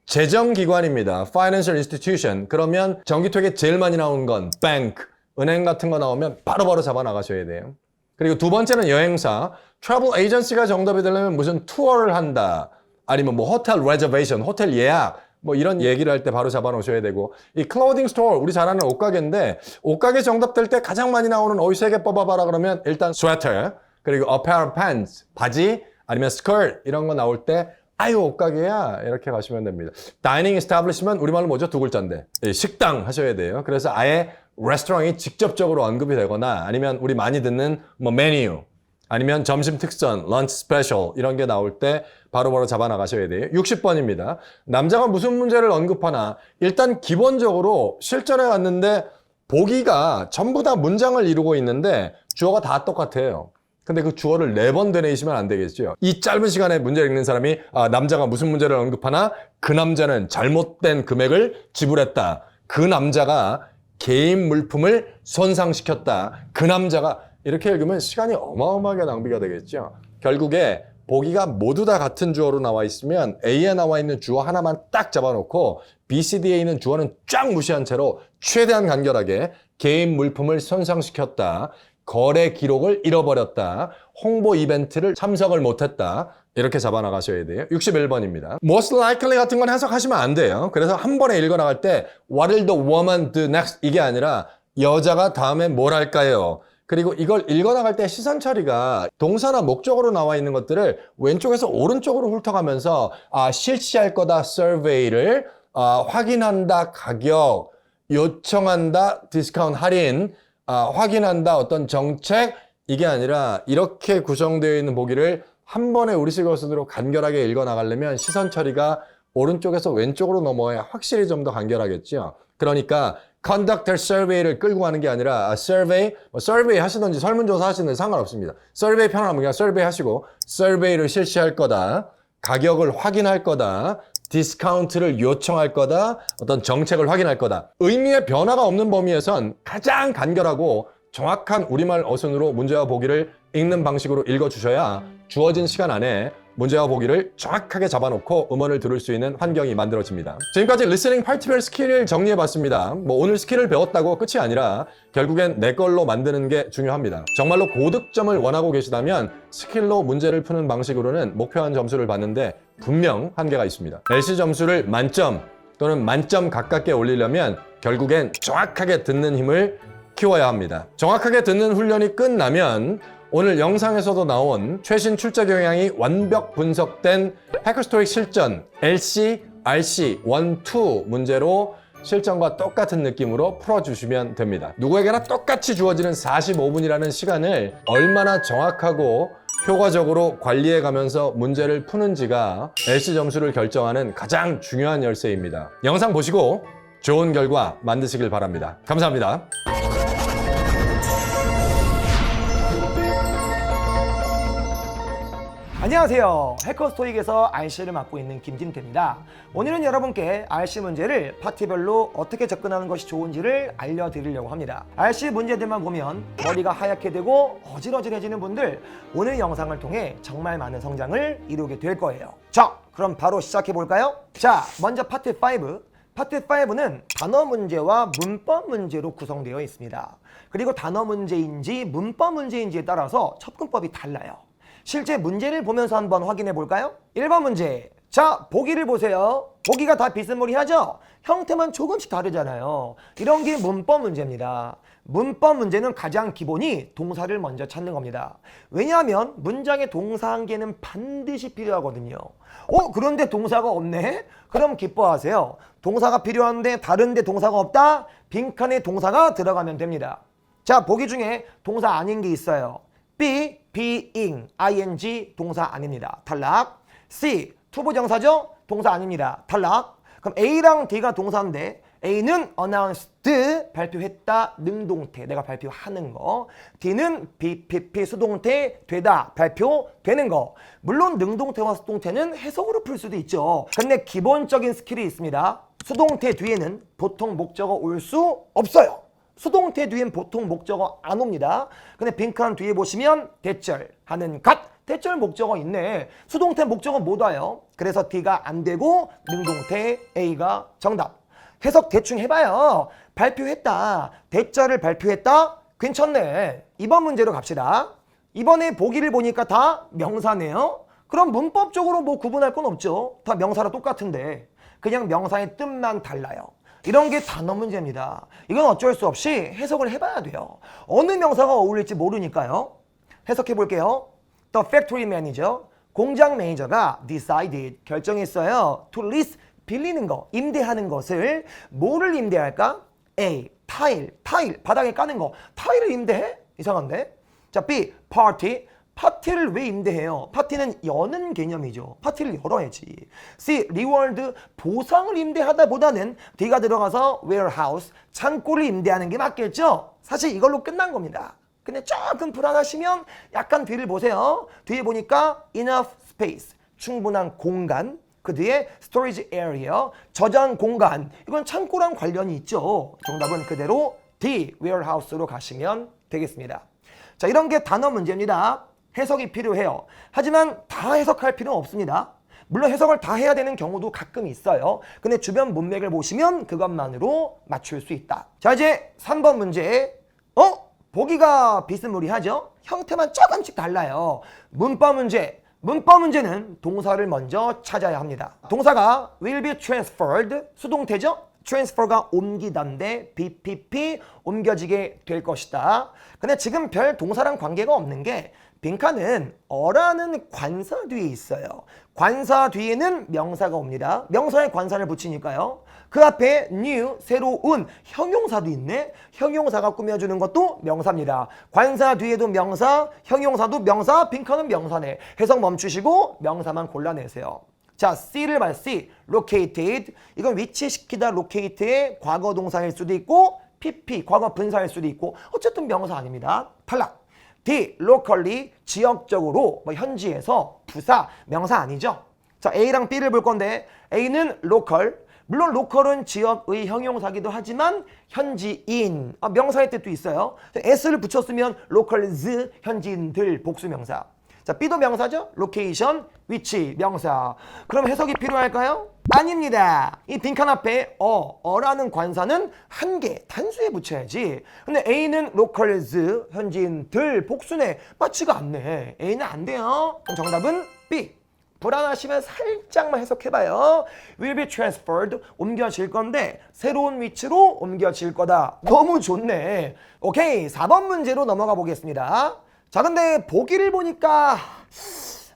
재정기관입니다. Financial institution. 그러면 전기톡에 제일 많이 나오는 건 bank, 은행 같은 거 나오면 바로바로 잡아 나가셔야 돼요. 그리고 두 번째는 여행사. 트래블 에이전시가 정답이 되려면 무슨 투어를 한다. 아니면 뭐 호텔 레저베이션, 호텔 예약. 뭐 이런 얘기를 할 때 바로 잡아 놓으셔야 되고. 이 클로딩 스토어, 우리 잘 아는 옷가게인데 옷가게 정답 될 때 가장 많이 나오는 어휘 3개 뽑아봐라 그러면 일단 스웨터, 그리고 apparel pants, 바지, 아니면 skirt 이런 거 나올 때 아유 옷가게야 이렇게 가시면 됩니다. 다이닝 에스타블리시먼트 우리말로 뭐죠? 2글자인데 식당 하셔야 돼요. 그래서 아예 레스토랑이 직접적으로 언급이 되거나 아니면 우리 많이 듣는 뭐 메뉴 아니면 점심 특선, 런치 스페셜 이런 게 나올 때 바로바로 잡아 나가셔야 돼요. 60번입니다. 남자가 무슨 문제를 언급하나 일단 기본적으로 실전에 갔는데 보기가 전부 다 문장을 이루고 있는데 주어가 다 똑같아요. 근데 그 주어를 4번 되뇌이시면 안 되겠죠. 이 짧은 시간에 문제를 읽는 사람이 남자가 무슨 문제를 언급하나 그 남자는 잘못된 금액을 지불했다. 그 남자가 개인 물품을 손상시켰다. 그 남자가 이렇게 읽으면 시간이 어마어마하게 낭비가 되겠죠. 결국에 보기가 모두 다 같은 주어로 나와 있으면 A에 나와 있는 주어 하나만 딱 잡아놓고 B, C, D에 있는 주어는 쫙 무시한 채로 최대한 간결하게 개인 물품을 손상시켰다. 거래 기록을 잃어버렸다. 홍보 이벤트를 참석을 못했다. 이렇게 잡아나가셔야 돼요. 61번입니다. Most likely 같은 건 해석하시면 안 돼요. 그래서 한 번에 읽어나갈 때 What will the woman do next? 이게 아니라 여자가 다음에 뭘 할까요? 그리고 이걸 읽어나갈 때 시선 처리가 동사나 목적어로 나와 있는 것들을 왼쪽에서 오른쪽으로 훑어가면서 실시할 거다 survey를 확인한다 가격, 요청한다 디스카운트 할인, 확인한다 어떤 정책 이게 아니라 이렇게 구성되어 있는 보기를 한 번에 우리식 어순으로 간결하게 읽어나가려면 시선 처리가 오른쪽에서 왼쪽으로 넘어야 확실히 좀 더 간결하겠죠. 그러니까 conduct a survey를 끌고 가는 게 아니라 survey 하시든지 설문조사 하시든지 상관없습니다. survey 편하면 그냥 survey 하시고 survey를 실시할 거다. 가격을 확인할 거다. 디스카운트를 요청할 거다. 어떤 정책을 확인할 거다. 의미의 변화가 없는 범위에선 가장 간결하고 정확한 우리말 어순으로 문제와 보기를 읽는 방식으로 읽어주셔야 주어진 시간 안에 문제와 보기를 정확하게 잡아놓고 음원을 들을 수 있는 환경이 만들어집니다. 지금까지 리스닝 파트별 스킬을 정리해봤습니다. 오늘 스킬을 배웠다고 끝이 아니라 결국엔 내 걸로 만드는 게 중요합니다. 정말로 고득점을 원하고 계시다면 스킬로 문제를 푸는 방식으로는 목표한 점수를 받는데 분명 한계가 있습니다. LC 점수를 만점 또는 만점 가깝게 올리려면 결국엔 정확하게 듣는 힘을 키워야 합니다. 정확하게 듣는 훈련이 끝나면 오늘 영상에서도 나온 최신 출제 경향이 완벽 분석된 해커스토익 실전 LC, RC 1, 2 문제로 실전과 똑같은 느낌으로 풀어주시면 됩니다. 누구에게나 똑같이 주어지는 45분이라는 시간을 얼마나 정확하고 효과적으로 관리해가면서 문제를 푸는지가 LC 점수를 결정하는 가장 중요한 열쇠입니다. 영상 보시고 좋은 결과 만드시길 바랍니다. 감사합니다. 안녕하세요. 해커스토익에서 RC를 맡고 있는 김진태입니다. 오늘은 여러분께 RC 문제를 파트별로 어떻게 접근하는 것이 좋은지를 알려드리려고 합니다. RC 문제들만 보면 머리가 하얗게 되고 어질어질해지는 분들 오늘 영상을 통해 정말 많은 성장을 이루게 될 거예요. 자, 그럼 바로 시작해 볼까요? 자, 먼저 파트 5. 파트 5는 단어 문제와 문법 문제로 구성되어 있습니다. 그리고 단어 문제인지 문법 문제인지에 따라서 접근법이 달라요. 실제 문제를 보면서 한번 확인해 볼까요? 1번 문제. 자, 보기를 보세요. 보기가 다 비스무리하죠? 형태만 조금씩 다르잖아요. 이런 게 문법 문제입니다. 문법 문제는 가장 기본이 동사를 먼저 찾는 겁니다. 왜냐하면 문장의 동사 한 개는 반드시 필요하거든요. 그런데 동사가 없네? 그럼 기뻐하세요. 동사가 필요한데 다른데 동사가 없다? 빈칸에 동사가 들어가면 됩니다. 자, 보기 중에 동사 아닌 게 있어요. B, being, ing 동사 아닙니다. 탈락. C, 투부정사죠? 동사 아닙니다. 탈락. 그럼 A랑 D가 동사인데 A는 announced, 발표했다, 능동태, 내가 발표하는 거. D는 BPP, 수동태, 되다, 발표되는 거. 물론 능동태와 수동태는 해석으로 풀 수도 있죠. 근데 기본적인 스킬이 있습니다. 수동태 뒤에는 보통 목적어 올 수 없어요. 수동태 뒤엔 보통 목적어 안 옵니다. 근데 빈칸 뒤에 보시면 대절, 하는 것. 대절 목적어 있네. 수동태 목적어 못 와요. 그래서 D가 안 되고 능동태 A가 정답. 해석 대충 해봐요. 발표했다. 대절을 발표했다. 괜찮네. 이번 문제로 갑시다. 이번에 보기를 보니까 다 명사네요. 그럼 문법적으로 뭐 구분할 건 없죠. 다 명사랑 똑같은데 그냥 명사의 뜻만 달라요. 이런 게 단어 문제입니다. 이건 어쩔 수 없이 해석을 해봐야 돼요. 어느 명사가 어울릴지 모르니까요. 해석해 볼게요. The factory manager, 공장 매니저가 decided, 결정했어요. To lease, 빌리는 거, 임대하는 것을. 뭐를 임대할까? A, 타일, 바닥에 까는 거. 타일을 임대해? 이상한데? 자, B, party, 파티를 왜 임대해요? 파티는 여는 개념이죠. 파티를 열어야지. C, reward, 보상을 임대하다 보다는 D가 들어가서 warehouse, 창고를 임대하는 게 맞겠죠? 사실 이걸로 끝난 겁니다. 근데 조금 불안하시면 약간 뒤를 보세요. 뒤에 보니까 enough space, 충분한 공간. 그 뒤에 storage area, 저장 공간. 이건 창고랑 관련이 있죠. 정답은 그대로 D, warehouse로 가시면 되겠습니다. 자, 이런 게 단어 문제입니다. 해석이 필요해요. 하지만 다 해석할 필요는 없습니다. 물론 해석을 다 해야 되는 경우도 가끔 있어요. 근데 주변 문맥을 보시면 그것만으로 맞출 수 있다. 자, 이제 3번 문제. 보기가 비스무리하죠? 형태만 조금씩 달라요. 문법 문제. 문법 문제는 동사를 먼저 찾아야 합니다. 동사가 will be transferred, 수동태죠? transfer가 옮기다인데 BPP, 옮겨지게 될 것이다. 근데 지금 별 동사랑 관계가 없는 게 빈칸은 어라는 관사 뒤에 있어요. 관사 뒤에는 명사가 옵니다. 명사에 관사를 붙이니까요. 그 앞에 new, 새로운, 형용사도 있네. 형용사가 꾸며주는 것도 명사입니다. 관사 뒤에도 명사, 형용사도 명사, 빈칸은 명사네. 해석 멈추시고 명사만 골라내세요. 자, C를 봐. C, located. 이건 위치시키다, locate의 과거 동사일 수도 있고 PP, 과거 분사일 수도 있고 어쨌든 명사 아닙니다. 탈락. D, locally, 지역적으로, 현지에서, 부사, 명사 아니죠? 자, A랑 B를 볼 건데 A는 local, 물론 로컬은 지역의 형용사기도 하지만 현지인, 명사의 뜻도 있어요. S를 붙였으면 locals, 현지인들, 복수명사. 자, B도 명사죠? location, 위치, 명사. 그럼 해석이 필요할까요? 아닙니다. 이 빈칸 앞에 어라는 관사는 한 개, 단수에 붙여야지. 근데 A는 locals, 현지인들, 복수네. 맞지가 않네. A는 안 돼요. 그럼 정답은 B. 불안하시면 살짝만 해석해봐요. will be transferred, 옮겨질 건데 새로운 위치로 옮겨질 거다. 너무 좋네. 오케이, 4번 문제로 넘어가 보겠습니다. 자, 근데 보기를 보니까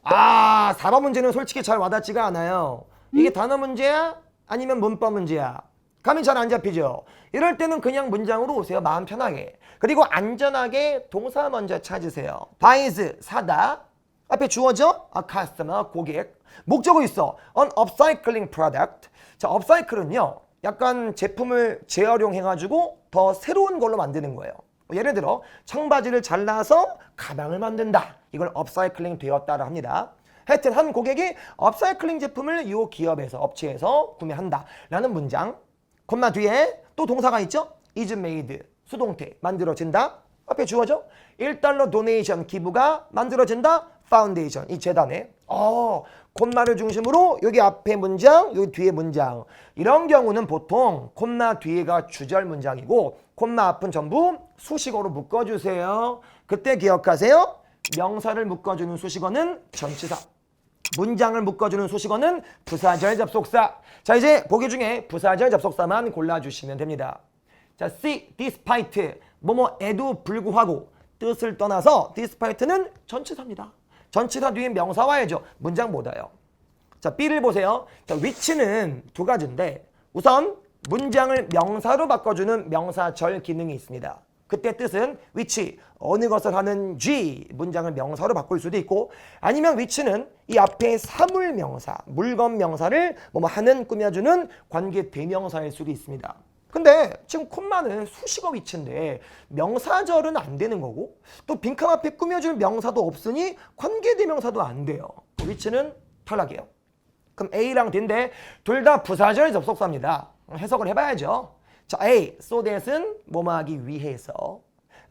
4번 문제는 솔직히 잘 와닿지가 않아요. 이게 단어 문제야? 아니면 문법 문제야? 감이 잘 안 잡히죠? 이럴 때는 그냥 문장으로 오세요. 마음 편하게. 그리고 안전하게 동사 먼저 찾으세요. buys, 사다. 앞에 주어져? customer, 고객. 목적어 있어. an upcycling product. 자, upcycle은요, 약간 제품을 재활용해가지고 더 새로운 걸로 만드는 거예요. 예를 들어 청바지를 잘라서 가방을 만든다. 이걸 업사이클링 되었다라 합니다. 하여튼 한 고객이 업사이클링 제품을 이 기업에서, 업체에서 구매한다 라는 문장. 콤마 뒤에 또 동사가 있죠? is made, 수동태, 만들어진다. 앞에 주어져? $1 도네이션, 기부가 만들어진다. 파운데이션, 이 재단에. 콤마를 중심으로 여기 앞에 문장, 여기 뒤에 문장. 이런 경우는 보통 콤마 뒤에가 주절 문장이고 콤마 앞은 전부 수식어로 묶어주세요. 그때 기억하세요. 명사를 묶어주는 수식어는 전치사. 문장을 묶어주는 수식어는 부사절 접속사. 자, 이제 보기 중에 부사절 접속사만 골라주시면 됩니다. 자, C, despite, 뭐뭐에도 불구하고 뜻을 떠나서 despite는 전치사입니다. 전치사 뒤에 명사 와야죠. 문장 못 와요. 자, B를 보세요. 자, which는 두 가지인데 우선 문장을 명사로 바꿔주는 명사절 기능이 있습니다. 그때 뜻은 which, 어느 것을 하는지 문장을 명사로 바꿀 수도 있고 아니면 which는 이 앞에 사물 명사, 물건 명사를 뭐뭐 하는 꾸며주는 관계 대명사일 수도 있습니다. 근데 지금 콤마는 수식어 위치인데 명사절은 안 되는 거고 또 빈칸 앞에 꾸며줄 명사도 없으니 관계 대명사도 안 돼요. 위치는 탈락이에요. 그럼 A랑 D인데 둘 다 부사절 접속사입니다. 해석을 해봐야죠. 자, A, so that은 뭐뭐 하기 위해서.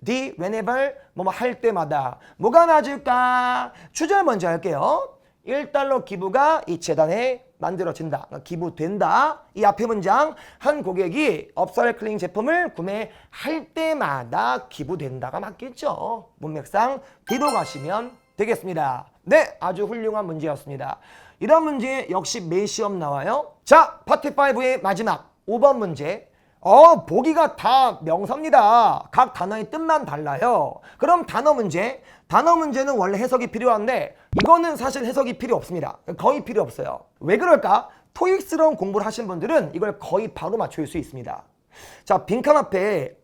D, whenever, 뭐뭐 할 때마다. 뭐가 맞을까? 주절 먼저 할게요. 1달러 기부가 이 재단에 만들어진다. 기부된다. 이 앞에 문장, 한 고객이 업사이클링 제품을 구매할 때마다 기부된다가 맞겠죠. 문맥상 D로 가시면 되겠습니다. 네, 아주 훌륭한 문제였습니다. 이런 문제 역시 매 시험 나와요. 자, 파트 5의 마지막 5번 문제. 보기가 다 명사입니다. 각 단어의 뜻만 달라요. 그럼 단어 문제. 단어 문제는 원래 해석이 필요한데 이거는 사실 해석이 필요 없습니다. 거의 필요 없어요. 왜 그럴까? 토익스러운 공부를 하신 분들은 이걸 거의 바로 맞출 수 있습니다. 자, 빈칸 앞에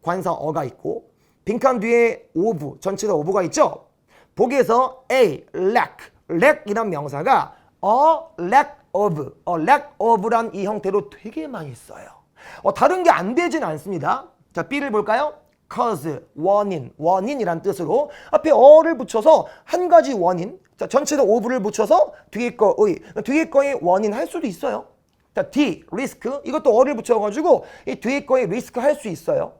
관사 어가 있고 빈칸 뒤에 of, 전치사 of가 있죠? 보기에서 A, lack 이란 명사가 lack of란 이 형태로 되게 많이 써요. 다른 게 안 되진 않습니다. 자, B를 볼까요? cause, 원인이란 뜻으로 앞에 어를 붙여서 한 가지 원인, 자, 전체로 of를 붙여서 뒤에 거의 원인 할 수도 있어요. 자, D, risk, 이것도 어를 붙여가지고 이 뒤에 거에 risk 할 수 있어요.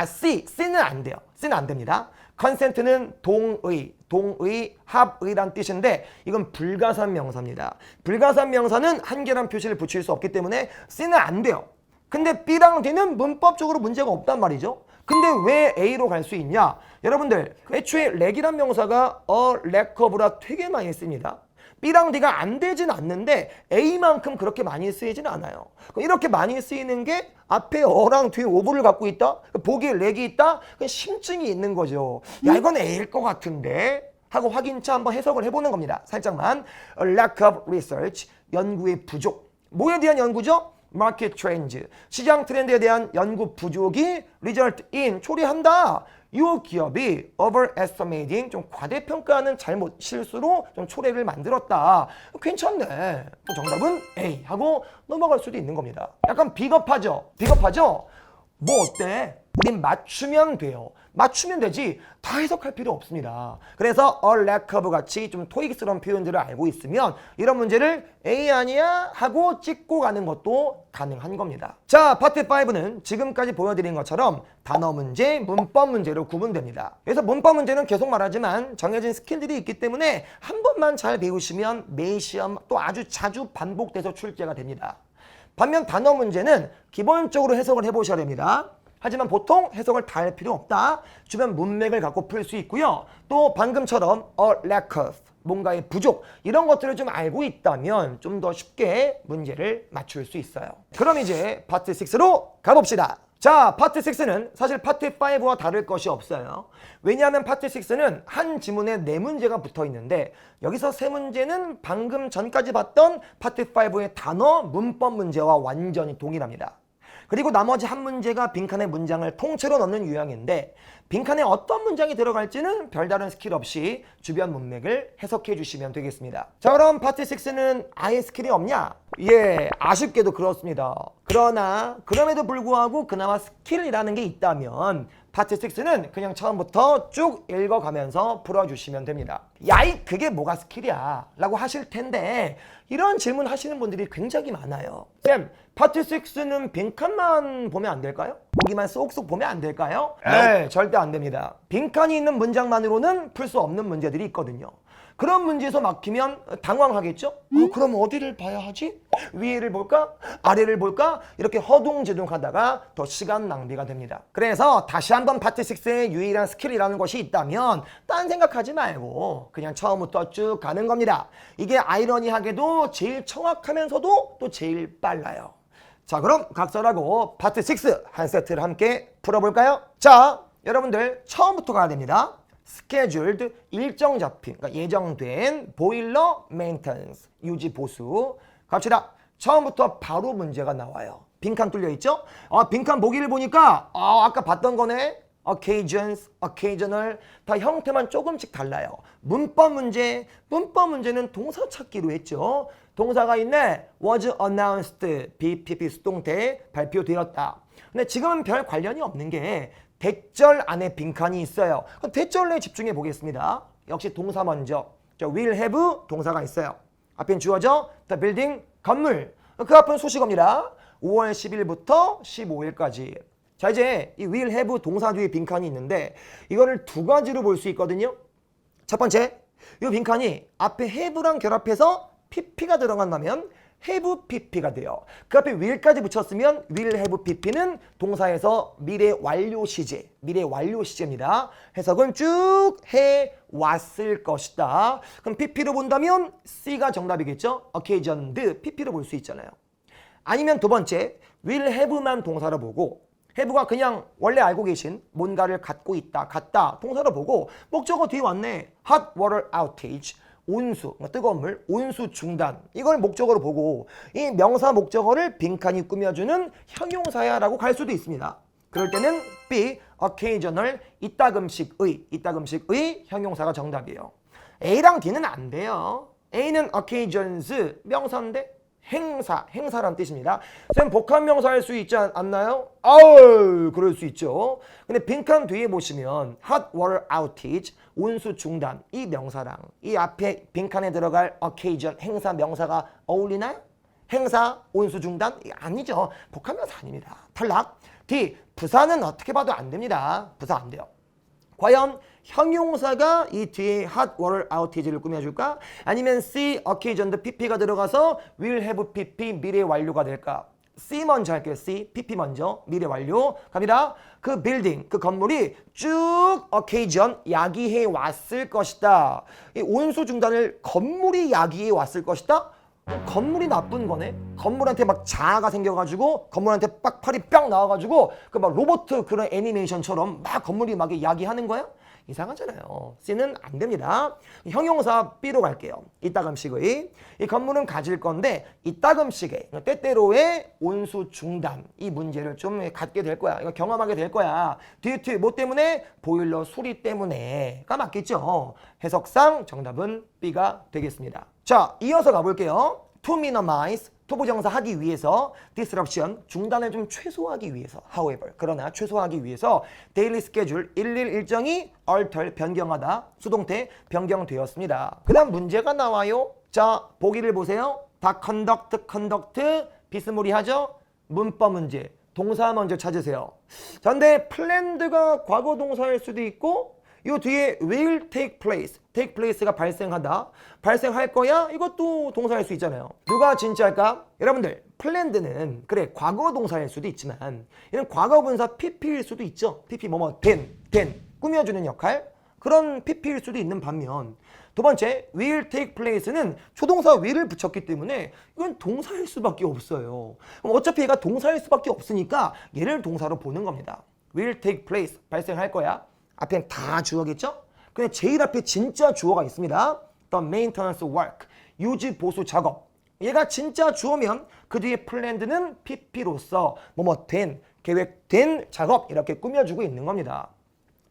C는 안 돼요. C는 안 됩니다. consent는 동의, 합의란 뜻인데 이건 불가산 명사입니다. 불가산 명사는 한계란 표시를 붙일 수 없기 때문에 C는 안 돼요. 근데 B랑 D는 문법적으로 문제가 없단 말이죠. 근데 왜 A로 갈 수 있냐? 여러분들 애초에 렉이란 명사가 lack of라 되게 많이 씁니다. B랑 D가 안 되진 않는데 A만큼 그렇게 많이 쓰이진 않아요. 이렇게 많이 쓰이는 게 앞에 어랑 뒤에 of를 갖고 있다? 보기에 렉이 있다? 심증이 있는 거죠. 야, 이건 A일 것 같은데? 하고 확인차 한번 해석을 해보는 겁니다. 살짝만. lack of research, 연구의 부족. 뭐에 대한 연구죠? 마켓 트렌드, 시장 트렌드에 대한 연구 부족이 result in, 초래한다. 이 기업이 overestimating, 좀 과대평가하는 실수로 좀 초래를 만들었다. 괜찮네. 정답은 A 하고 넘어갈 수도 있는 겁니다. 약간 비겁하죠? 뭐 어때? 우린 맞추면 돼요. 맞추면 되지 다 해석할 필요 없습니다. 그래서 lack of 같이 좀 토익스러운 표현들을 알고 있으면 이런 문제를 A 아니야 하고 찍고 가는 것도 가능한 겁니다. 자, 파트 5는 지금까지 보여드린 것처럼 단어 문제, 문법 문제로 구분됩니다. 그래서 문법 문제는 계속 말하지만 정해진 스킬들이 있기 때문에 한 번만 잘 배우시면 매 시험 또 아주 자주 반복돼서 출제가 됩니다. 반면 단어 문제는 기본적으로 해석을 해보셔야 됩니다. 하지만 보통 해석을 다 할 필요 없다. 주변 문맥을 갖고 풀 수 있고요. 또 방금처럼 lack of, 뭔가의 부족, 이런 것들을 좀 알고 있다면 좀 더 쉽게 문제를 맞출 수 있어요. 그럼 이제 파트 6로 가봅시다. 자, 파트 6는 사실 파트 5와 다를 것이 없어요. 왜냐하면 파트 6는 한 지문에 4문제가 붙어 있는데 여기서 3문제는 방금 전까지 봤던 파트 5의 단어, 문법 문제와 완전히 동일합니다. 그리고 나머지 한 문제가 빈칸에 문장을 통째로 넣는 유형인데 빈칸에 어떤 문장이 들어갈지는 별다른 스킬 없이 주변 문맥을 해석해 주시면 되겠습니다. 자, 그럼 파트 6는 아예 스킬이 없냐? 예, 아쉽게도 그렇습니다. 그럼에도 불구하고 그나마 스킬이라는 게 있다면 파트 6는 그냥 처음부터 쭉 읽어가면서 풀어주시면 됩니다. 야이, 그게 뭐가 스킬이야? 라고 하실 텐데 이런 질문 하시는 분들이 굉장히 많아요. 쌤, 파트 6는 빈칸만 보면 안 될까요? 보기만 쏙쏙 보면 안 될까요? 네, 절대 안 됩니다. 빈칸이 있는 문장만으로는 풀 수 없는 문제들이 있거든요. 그런 문제에서 막히면 당황하겠죠? 그럼 어디를 봐야 하지? 위를 볼까? 아래를 볼까? 이렇게 허둥지둥하다가 더 시간 낭비가 됩니다. 그래서 다시 한번 파트 6의 유일한 스킬이라는 것이 있다면 딴 생각하지 말고 그냥 처음부터 쭉 가는 겁니다. 이게 아이러니하게도 제일 정확하면서도 또 제일 빨라요. 자, 그럼 각설하고 파트 6 한 세트를 함께 풀어볼까요? 자, 여러분들 처음부터 가야 됩니다. scheduled, 일정 잡힌, 그러니까 예정된 보일러 메인터넌스, 유지 보수. 갑시다. 처음부터 바로 문제가 나와요. 빈칸 뚫려 있죠? 빈칸 보기를 보니까 아까 봤던 거네. occasions, occasional 다 형태만 조금씩 달라요. 문법 문제는 동사 찾기로 했죠. 동사가 있네. was announced, BPP 수동태 발표되었다. 근데 지금은 별 관련이 없는 게 대절 안에 빈칸이 있어요. 대절에 집중해 보겠습니다. 역시 동사 먼저. will have 동사가 있어요. 앞엔 주어져 the building 건물. 그 앞은 수식어입니다. 5월 10일부터 15일까지. 자, 이제 이 will have 동사 뒤에 빈칸이 있는데 이거를 두 가지로 볼 수 있거든요. 첫 번째, 이 빈칸이 앞에 have랑 결합해서 pp가 들어간다면 have pp가 돼요. 그 앞에 will까지 붙였으면 will have pp는 동사에서 미래 완료 시제, 미래 완료 시제입니다. 해석은 쭉 해왔을 것이다. 그럼 pp로 본다면 C가 정답이겠죠. occasioned pp로 볼 수 있잖아요. 아니면 두 번째, will have만 동사로 보고 have가 그냥 원래 알고 계신 뭔가를 갖고 있다, 갖다 동사로 보고 목적어 뒤에 왔네. hot water outage, 온수, 뜨거운 물, 온수 중단. 이걸 목적어로 보고 이 명사 목적어를 빈칸이 꾸며주는 형용사야라고 갈 수도 있습니다. 그럴 때는 B, occasional, 이따금씩의 형용사가 정답이에요. A랑 D는 안 돼요. A는 occasions, 명사인데 행사란 뜻입니다. 쌤 복합명사 할 수 있지 않나요? 그럴 수 있죠. 근데 빈칸 뒤에 보시면 hot water outage, 온수 중단, 이 명사랑 이 앞에 빈칸에 들어갈 occasion, 행사 명사가 어울리나요? 행사, 온수 중단? 아니죠. 복합명사 아닙니다. 탈락. D, 부사는 어떻게 봐도 안 됩니다. 부사 안 돼요. 과연 형용사가 이 뒤에 hot water outage를 꾸며줄까? 아니면 C, occasioned pp가 들어가서 will have pp, 미래 완료가 될까? C 먼저 할게요. C, pp 먼저, 미래 완료. 갑니다. 그 빌딩, 그 건물이 쭉 occasion, 야기해 왔을 것이다. 이 온수 중단을 건물이 야기해 왔을 것이다? 건물이 나쁜 거네. 건물한테 막 자아가 생겨가지고 건물한테 빡팔이 뿅 나와가지고 그 막 로봇 그런 애니메이션처럼 막 건물이 막 야기하는 거야? 이상하잖아요. C는 안 됩니다. 형용사 B로 갈게요. 이따금씩의. 이 건물은 가질 건데 이따금씩의 때때로의 온수 중단 이 문제를 좀 갖게 될 거야. 이거 경험하게 될 거야. 뒤에 뭐 때문에? 보일러 수리 때문에가 맞겠죠. 해석상 정답은 B가 되겠습니다. 자, 이어서 가볼게요. To minimize, 투부정사 하기 위해서, disruption, 중단을 좀 최소화하기 위해서, however, 그러나 최소화하기 위해서 daily schedule, 일일 일정이 alter, 변경하다, 수동태 변경되었습니다. 그 다음 문제가 나와요. 자, 보기를 보세요. 다 conduct, 비스무리하죠? 문법 문제, 동사 먼저 찾으세요. 자, 근데 planned가 과거 동사일 수도 있고 이 뒤에 will take place가 발생하다, 발생할 거야? 이것도 동사일 수 있잖아요. 누가 진짜일까? 여러분들, planned는 그래 과거 동사일 수도 있지만 이런 과거 분사 pp일 수도 있죠. pp 된 꾸며주는 역할, 그런 pp일 수도 있는 반면 두 번째, will take place는 조동사 will을 붙였기 때문에 이건 동사일 수밖에 없어요. 그럼 어차피 얘가 동사일 수밖에 없으니까 얘를 동사로 보는 겁니다. will take place, 발생할 거야. 앞에 다 주어겠죠? 근데 제일 앞에 진짜 주어가 있습니다. The maintenance work, 유지 보수 작업. 얘가 진짜 주어면 그 뒤에 planned는 pp로서 된, 계획된 작업 이렇게 꾸며주고 있는 겁니다.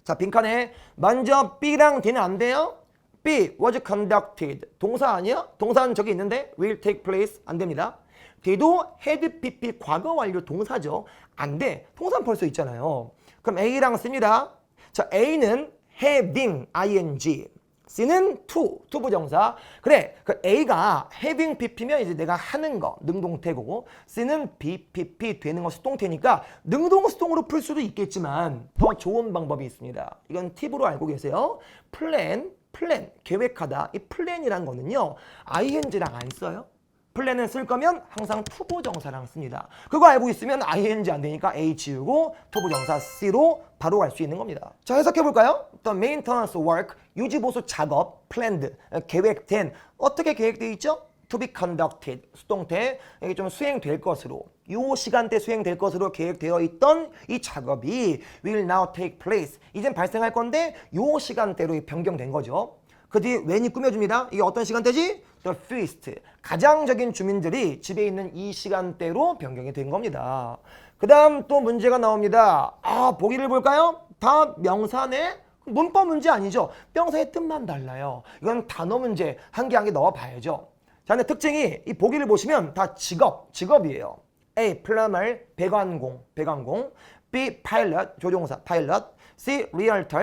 자, 빈칸에 먼저 B랑 D는 안 돼요? B, was conducted. 동사 아니야? 동사는 저기 있는데 will take place 안 됩니다. D도 had pp 과거 완료 동사죠. 안 돼. 동사는 벌써 있잖아요. 그럼 A랑 씁니다. 자, A는 having, ing. C는 to, 부정사. 그래, 그 A가 having pp면 이제 내가 하는 거, 능동태고, C는 BPP 되는 거 수동태니까 능동수동으로 풀 수도 있겠지만 더 좋은 방법이 있습니다. 이건 팁으로 알고 계세요. plan, 플랜, 계획하다. 이 플랜이란 거는요. ing랑 안 써요. 플랜을 쓸 거면 항상 투부정사랑 씁니다. 그거 알고 있으면 ing 안 되니까 a 지우고 투부정사 c로 바로 갈 수 있는 겁니다. 자, 해석해 볼까요? The maintenance work, 유지보수 작업, planned, 계획된. 어떻게 계획되어 있죠? To be conducted, 수동태, 이게 좀 수행될 것으로, 요 시간대 수행될 것으로 계획되어 있던 이 작업이 will now take place. 이젠 발생할 건데 요 시간대로 변경된 거죠. 그 뒤에 when이 꾸며줍니다. 이게 어떤 시간대지? The feast. 가장적인 주민들이 집에 있는 이 시간대로 변경이 된 겁니다. 그 다음 또 문제가 나옵니다. 보기를 볼까요? 다 명사네? 문법 문제 아니죠? 명사의 뜻만 달라요. 이건 단어 문제 한 개 한 개 넣어봐야죠. 자, 근데 특징이 이 보기를 보시면 다 직업이에요. A. 플러머, 배관공. B. 파일럿, 조종사, 파일럿. C. 리얼터,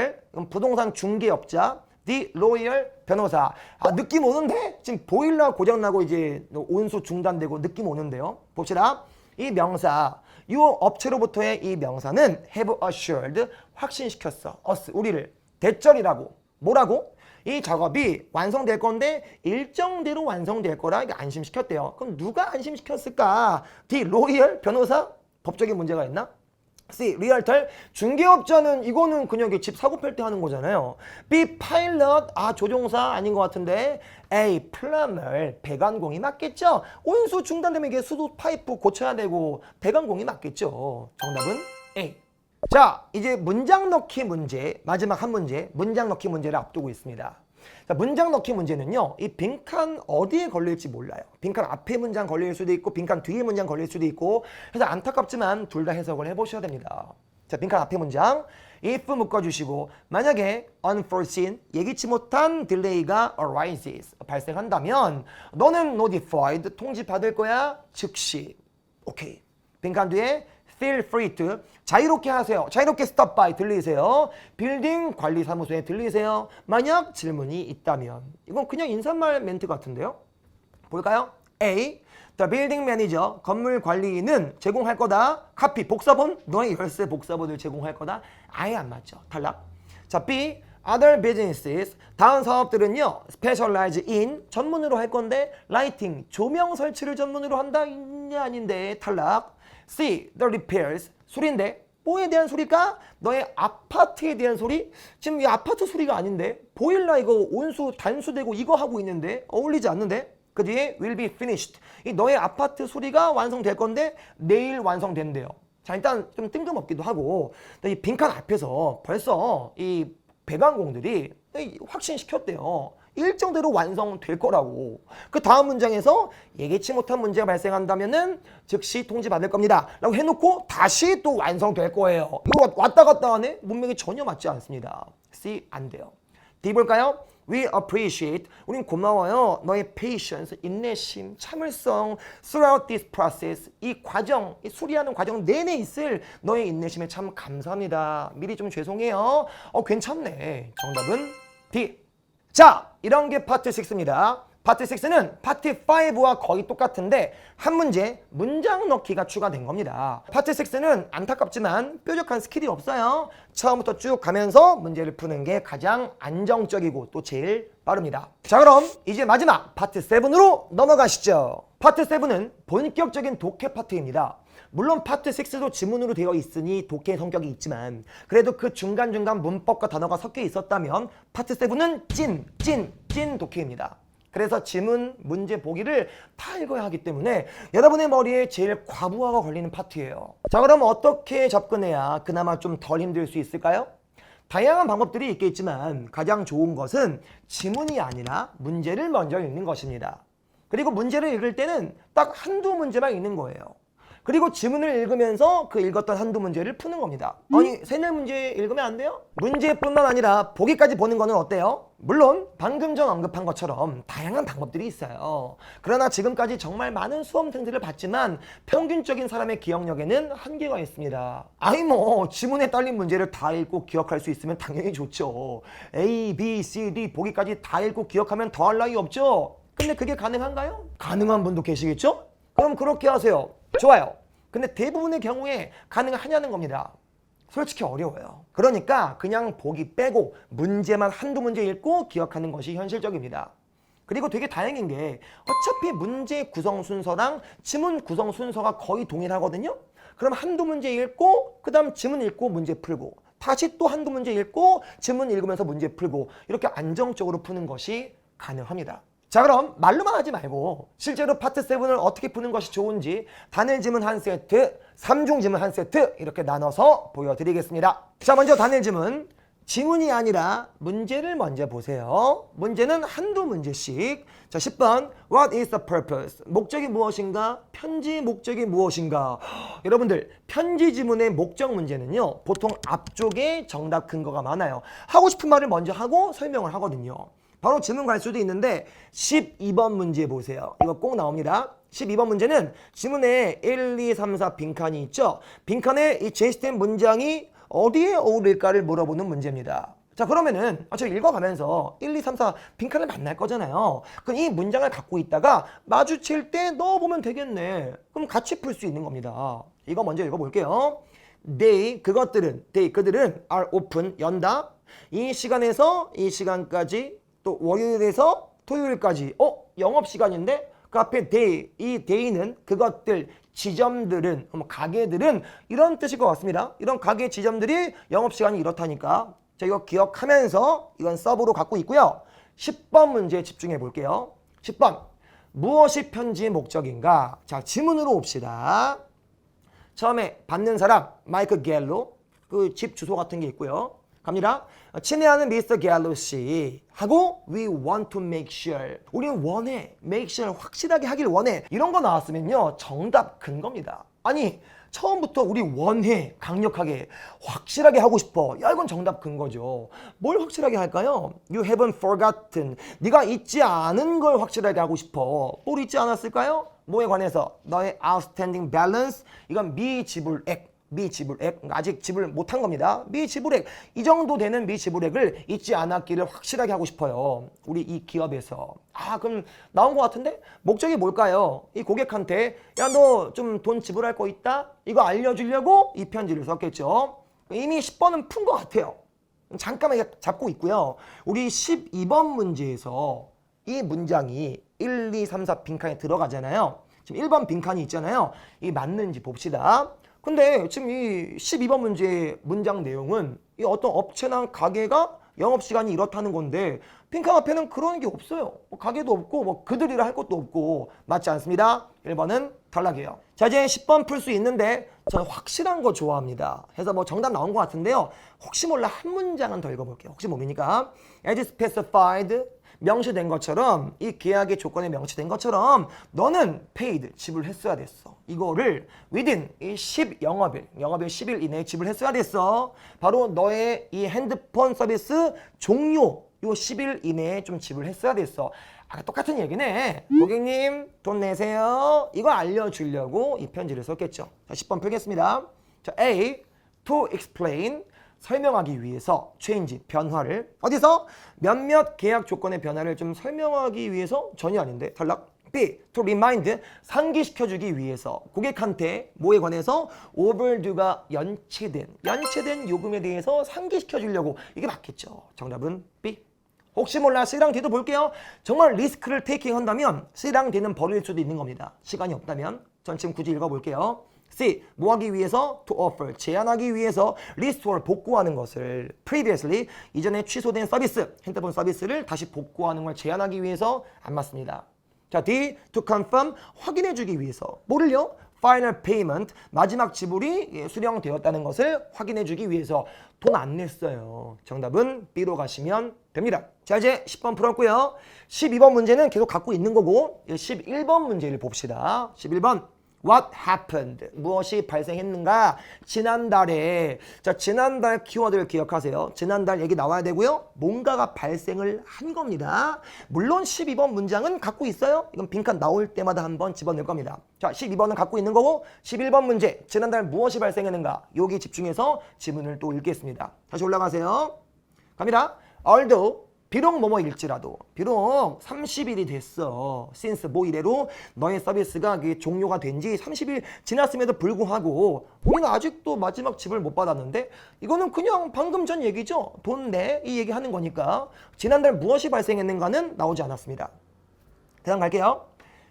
부동산 중개업자. D. 로이얼, 변호사. 느낌 오는데? 지금 보일러 고장나고 이제 온수 중단되고 느낌 오는데요. 봅시다. 이 명사, 이 업체로부터의 이 명사는 have assured, 확신시켰어. us, 우리를. 대절이라고. 뭐라고? 이 작업이 완성될 건데 일정대로 완성될 거라 이게 안심시켰대요. 그럼 누가 안심시켰을까? D. 로이얼, 변호사? 법적인 문제가 있나? C. 리얼터, 중개업자는 이거는 그냥 집 사고 팔 때 하는 거잖아요. B. 파일럿, 조종사 아닌 것 같은데. A. 플러머, 배관공이 맞겠죠? 온수 중단되면 이게 수도 파이프 고쳐야 되고 배관공이 맞겠죠. 정답은 A. 자, 이제 문장 넣기 문제, 마지막 한 문제, 문장 넣기 문제를 앞두고 있습니다. 자, 문장 넣기 문제는요, 이 빈칸 어디에 걸릴지 몰라요. 빈칸 앞에 문장 걸릴 수도 있고 빈칸 뒤에 문장 걸릴 수도 있고, 그래서 안타깝지만 둘 다 해석을 해보셔야 됩니다. 자, 빈칸 앞에 문장 if 묶어주시고, 만약에 unforeseen, 예기치 못한 딜레이가 arises, 발생한다면 너는 notified, 통지받을 거야, 즉시. 오케이. 빈칸 뒤에 feel free to, 자유롭게 하세요. 자유롭게 stop by, 들리세요. 빌딩 관리사무소에 들리세요. 만약 질문이 있다면. 이건 그냥 인사말 멘트 같은데요. 볼까요? A. The building manager, 건물 관리인은 제공할 거다. 카피, 복사본, 너의 열쇠 복사본을 제공할 거다. 아예 안 맞죠. 탈락. 자, B. Other businesses, 다음 사업들은요, specialize in, 전문으로 할 건데, lighting, 조명 설치를 전문으로 한다. 있냐 아닌데, 탈락. C. The repairs, 수리인데 뭐에 대한 소리일까? 너의 아파트에 대한 소리? 지금 이 아파트 소리가 아닌데 보일러 이거 온수 단수되고 이거 하고 있는데 어울리지 않는데? 그 뒤에 will be finished, 이 너의 아파트 소리가 완성될 건데 내일 완성된대요. 자, 일단 좀 뜬금없기도 하고 이 빈칸 앞에서 벌써 이 배관공들이 확신시켰대요. 일정대로 완성될 거라고. 그 다음 문장에서 예기치 못한 문제가 발생한다면은 즉시 통지받을 겁니다 라고 해놓고 다시 또 완성될 거예요. 이거 왔다 갔다 하네? 문맥이 전혀 맞지 않습니다. C. 안 돼요. D 볼까요? We appreciate, 우린 고마워요. 너의 patience, 인내심, 참을성, throughout this process, 이 과정, 이 수리하는 과정 내내 있을 너의 인내심에 참 감사합니다. 미리 좀 죄송해요. 괜찮네. 정답은 D. 자, 이런 게 파트 6입니다. 파트 6는 파트 5와 거의 똑같은데 한 문제 문장 넣기가 추가된 겁니다. 파트 6는 안타깝지만 뾰족한 스킬이 없어요. 처음부터 쭉 가면서 문제를 푸는 게 가장 안정적이고 또 제일 빠릅니다. 자, 그럼 이제 마지막 파트 7으로 넘어가시죠. 파트 7은 본격적인 독해 파트입니다. 물론 파트 6도 지문으로 되어 있으니 독해 성격이 있지만 그래도 그 중간중간 문법과 단어가 섞여 있었다면 파트 7은 찐 독해입니다. 그래서 지문, 문제 보기를 다 읽어야 하기 때문에 여러분의 머리에 제일 과부하가 걸리는 파트예요. 자, 그럼 어떻게 접근해야 그나마 좀 덜 힘들 수 있을까요? 다양한 방법들이 있겠지만 가장 좋은 것은 지문이 아니라 문제를 먼저 읽는 것입니다. 그리고 문제를 읽을 때는 딱 한두 문제만 읽는 거예요. 그리고 지문을 읽으면서 그 읽었던 한두 문제를 푸는 겁니다. 아니, 세네 문제 읽으면 안 돼요? 문제뿐만 아니라 보기까지 보는 거는 어때요? 물론 방금 전 언급한 것처럼 다양한 방법들이 있어요. 그러나 지금까지 정말 많은 수험생들을 봤지만 평균적인 사람의 기억력에는 한계가 있습니다. 아니 뭐 지문에 딸린 문제를 다 읽고 기억할 수 있으면 당연히 좋죠. A, B, C, D 보기까지 다 읽고 기억하면 더할 나위 없죠? 근데 그게 가능한가요? 가능한 분도 계시겠죠? 그럼 그렇게 하세요. 좋아요. 근데 대부분의 경우에 가능하냐는 겁니다. 솔직히 어려워요. 그러니까 그냥 보기 빼고 문제만 한두 문제 읽고 기억하는 것이 현실적입니다. 그리고 되게 다행인 게 어차피 문제 구성 순서랑 지문 구성 순서가 거의 동일하거든요. 그럼 한두 문제 읽고 그 다음 지문 읽고 문제 풀고 다시 또 한두 문제 읽고 지문 읽으면서 문제 풀고 이렇게 안정적으로 푸는 것이 가능합니다. 자, 그럼 말로만 하지 말고 실제로 파트 7을 어떻게 푸는 것이 좋은지 단일 지문 한 세트, 3중 지문 한 세트 이렇게 나눠서 보여드리겠습니다. 자, 먼저 단일 지문. 지문이 아니라 문제를 먼저 보세요. 문제는 한두 문제씩. 자, 10번. What is the purpose? 목적이 무엇인가? 편지 목적이 무엇인가? 여러분들, 편지 지문의 목적 문제는요. 보통 앞쪽에 정답 근거가 많아요. 하고 싶은 말을 먼저 하고 설명을 하거든요. 바로 질문 갈 수도 있는데 12번 문제 보세요. 이거 꼭 나옵니다. 12번 문제는 지문에 1, 2, 3, 4 빈칸이 있죠. 빈칸에 이 제시된 문장이 어디에 어울릴까를 물어보는 문제입니다. 자, 그러면은 저 읽어가면서 1, 2, 3, 4 빈칸을 만날 거잖아요. 그럼 이 문장을 갖고 있다가 마주칠 때 넣어보면 되겠네. 그럼 같이 풀 수 있는 겁니다. 이거 먼저 읽어볼게요. 그들은 are open, 연다. 이 시간에서 이 시간까지, 또 월요일에서 토요일까지. 영업시간인데 그 앞에 이 day는 그것들, 지점들은, 가게들은 이런 뜻일 것 같습니다. 이런 가게 지점들이 영업시간이 이렇다니까. 자, 이거 기억하면서 이건 서브로 갖고 있고요. 10번 문제에 집중해 볼게요. 10번. 무엇이 편지의 목적인가? 자, 지문으로 옵시다. 처음에 받는 사람, 마이크 갤로. 그 집 주소 같은 게 있고요. 갑니다. 친애하는 미스터 갤로 씨 하고 we want to make sure. 우리는 원해. make sure 확실하게 하길 원해. 이런 거 나왔으면요. 정답 근거입니다. 아니 처음부터 우리 원해. 강력하게 확실하게 하고 싶어. 야, 이건 정답 근거죠. 뭘 확실하게 할까요? You haven't forgotten. 네가 잊지 않은 걸 확실하게 하고 싶어. 뭘 잊지 않았을까요? 뭐에 관해서? 너의 outstanding balance. 이건 미지불액. 미지불액, 아직 지불 못한 겁니다. 미지불액, 이 정도 되는 미지불액을 잊지 않았기를 확실하게 하고 싶어요. 우리 이 기업에서. 그럼 나온 것 같은데? 목적이 뭘까요? 이 고객한테 야, 너 좀 돈 지불할 거 있다? 이거 알려주려고 이 편지를 썼겠죠. 이미 10번은 푼 것 같아요. 잠깐만 잡고 있고요. 우리 12번 문제에서 이 문장이 1, 2, 3, 4 빈칸에 들어가잖아요. 지금 1번 빈칸이 있잖아요. 이 맞는지 봅시다. 근데 지금 이 12번 문제의 문장 내용은 이 어떤 업체나 가게가 영업시간이 이렇다는 건데 빈칸 앞에는 그런 게 없어요. 가게도 없고 그들이라 할 것도 없고 맞지 않습니다. 1번은 탈락이에요. 자, 이제 10번 풀 수 있는데 저는 확실한 거 좋아합니다. 해서 정답 나온 것 같은데요. 혹시 몰라 한 문장은 더 읽어볼게요. 혹시 모르니까. As specified, 명시된 것처럼 이 계약의 조건에 명시된 것처럼 너는 paid, 지불했어야 됐어. 이거를 within 이 10영업일 10일 이내에 지불했어야 됐어. 바로 너의 이 핸드폰 서비스 종료 요 10일 이내에 좀 지불했어야 됐어. 똑같은 얘기네. 고객님 돈 내세요. 이거 알려주려고 이 편지를 썼겠죠. 자, 10번 풀겠습니다. 자, A. To explain. 설명하기 위해서 change, 변화를 어디서? 몇몇 계약 조건의 변화를 좀 설명하기 위해서 전혀 아닌데 탈락. B. To remind, 상기시켜주기 위해서 고객한테 뭐에 관해서? overdue가 연체된 요금에 대해서 상기시켜주려고. 이게 맞겠죠. 정답은 B. 혹시 몰라 C랑 D도 볼게요. 정말 리스크를 테이킹 한다면 C랑 D는 버릴 수도 있는 겁니다. 시간이 없다면. 전 지금 굳이 읽어볼게요. C. 뭐 하기 위해서? To offer. 제안하기 위해서 restore, 복구하는 것을. previously, 이전에 취소된 서비스, 핸드폰 서비스를 다시 복구하는 걸 제안하기 위해서. 안 맞습니다. 자, D. To confirm, 확인해주기 위해서. 뭐를요? final payment, 마지막 지불이 수령되었다는 것을 확인해주기 위해서. 돈 안 냈어요. 정답은 B로 가시면 됩니다. 자, 이제 10번 풀었고요. 12번 문제는 계속 갖고 있는 거고 11번 문제를 봅시다. 11번. What happened? 무엇이 발생했는가? 지난달에. 자, 지난달 키워드를 기억하세요. 지난달 얘기 나와야 되고요. 뭔가가 발생을 한 겁니다. 물론 12번 문장은 갖고 있어요. 이건 빈칸 나올 때마다 한번 집어넣을 겁니다. 자, 12번은 갖고 있는 거고 11번 문제. 지난달 무엇이 발생했는가? 여기 집중해서 지문을 또 읽겠습니다. 다시 올라가세요. 갑니다. Although 비록 뭐뭐일지라도 비록 30일이 됐어. since 뭐 이래로 너의 서비스가 종료가 된 지 30일 지났음에도 불구하고 우리는 아직도 마지막 집을 못 받았는데 이거는 그냥 방금 전 얘기죠. 돈 내 이 얘기하는 거니까 지난달 무엇이 발생했는가는 나오지 않았습니다. 대답 갈게요.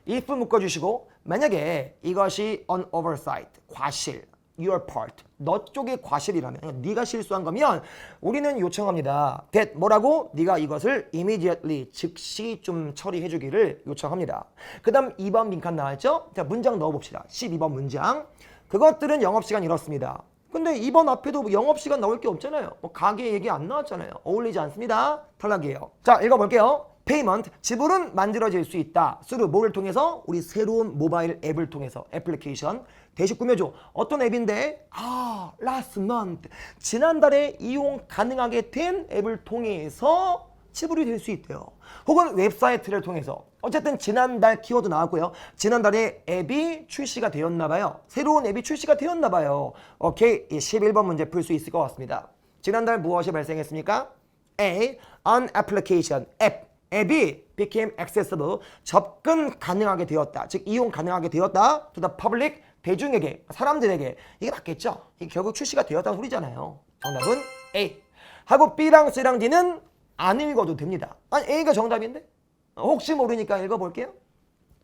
if 묶어주시고 만약에 이것이 an oversight, 과실, your part, 너 쪽의 과실이라면 네가 실수한 거면 우리는 요청합니다. that 뭐라고? 네가 이것을 immediately, 즉시 좀 처리해 주기를 요청합니다. 그 다음 2번 빈칸 나왔죠? 자, 문장 넣어봅시다. 12번 문장. 그것들은 영업시간 이렇습니다. 근데 2번 앞에도 뭐 영업시간 나올 게 없잖아요. 뭐 가게 얘기 안 나왔잖아요. 어울리지 않습니다. 탈락이에요. 자, 읽어볼게요. 페이먼트, 지불은 만들어질 수 있다. through 뭐를 통해서? 우리 새로운 모바일 앱을 통해서, 애플리케이션. 대식 구매줘. 어떤 앱인데? last month. 지난달에 이용 가능하게 된 앱을 통해서 지불이 될 수 있대요. 혹은 웹사이트를 통해서. 어쨌든 지난달 키워드 나왔고요. 지난달에 앱이 출시가 되었나 봐요. 새로운 앱이 출시가 되었나 봐요. 오케이, 11번 문제 풀 수 있을 것 같습니다. 지난달 무엇이 발생했습니까? A. An application, 앱이 became accessible, 접근 가능하게 되었다. 즉 이용 가능하게 되었다. to the public, 대중에게, 사람들에게. 이게 맞겠죠? 이게 결국 출시가 되었다는 소리잖아요. 정답은 A. 하고 B랑 C랑 D는 안 읽어도 됩니다. 아니 A가 정답인데? 혹시 모르니까 읽어볼게요.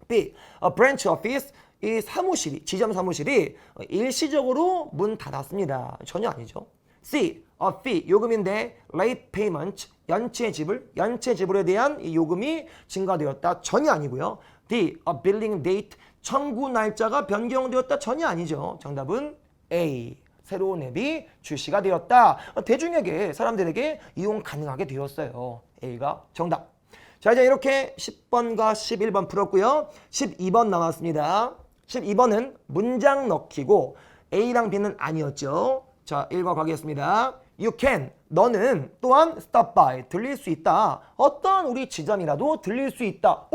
B. A branch office, 이 사무실이, 지점 사무실이 일시적으로 문 닫았습니다. 전혀 아니죠. C. A fee, 요금인데 late payment, 연체 지불에 대한 이 요금이 증가되었다. 전혀 아니고요. D. A billing date, 청구 날짜가 변경되었다. 전혀 아니죠. 정답은 A. 새로운 앱이 출시가 되었다. 대중에게, 사람들에게 이용 가능하게 되었어요. A가 정답. 자, 이제 이렇게 10번과 11번 풀었고요. 12번 남았습니다. 12번은 문장 넣기고 A랑 B는 아니었죠. 자, 읽어 가겠습니다. You can, 너는 또한 stop by, 들릴 수 있다. 어떤 우리 지점이라도 들릴 수 있다.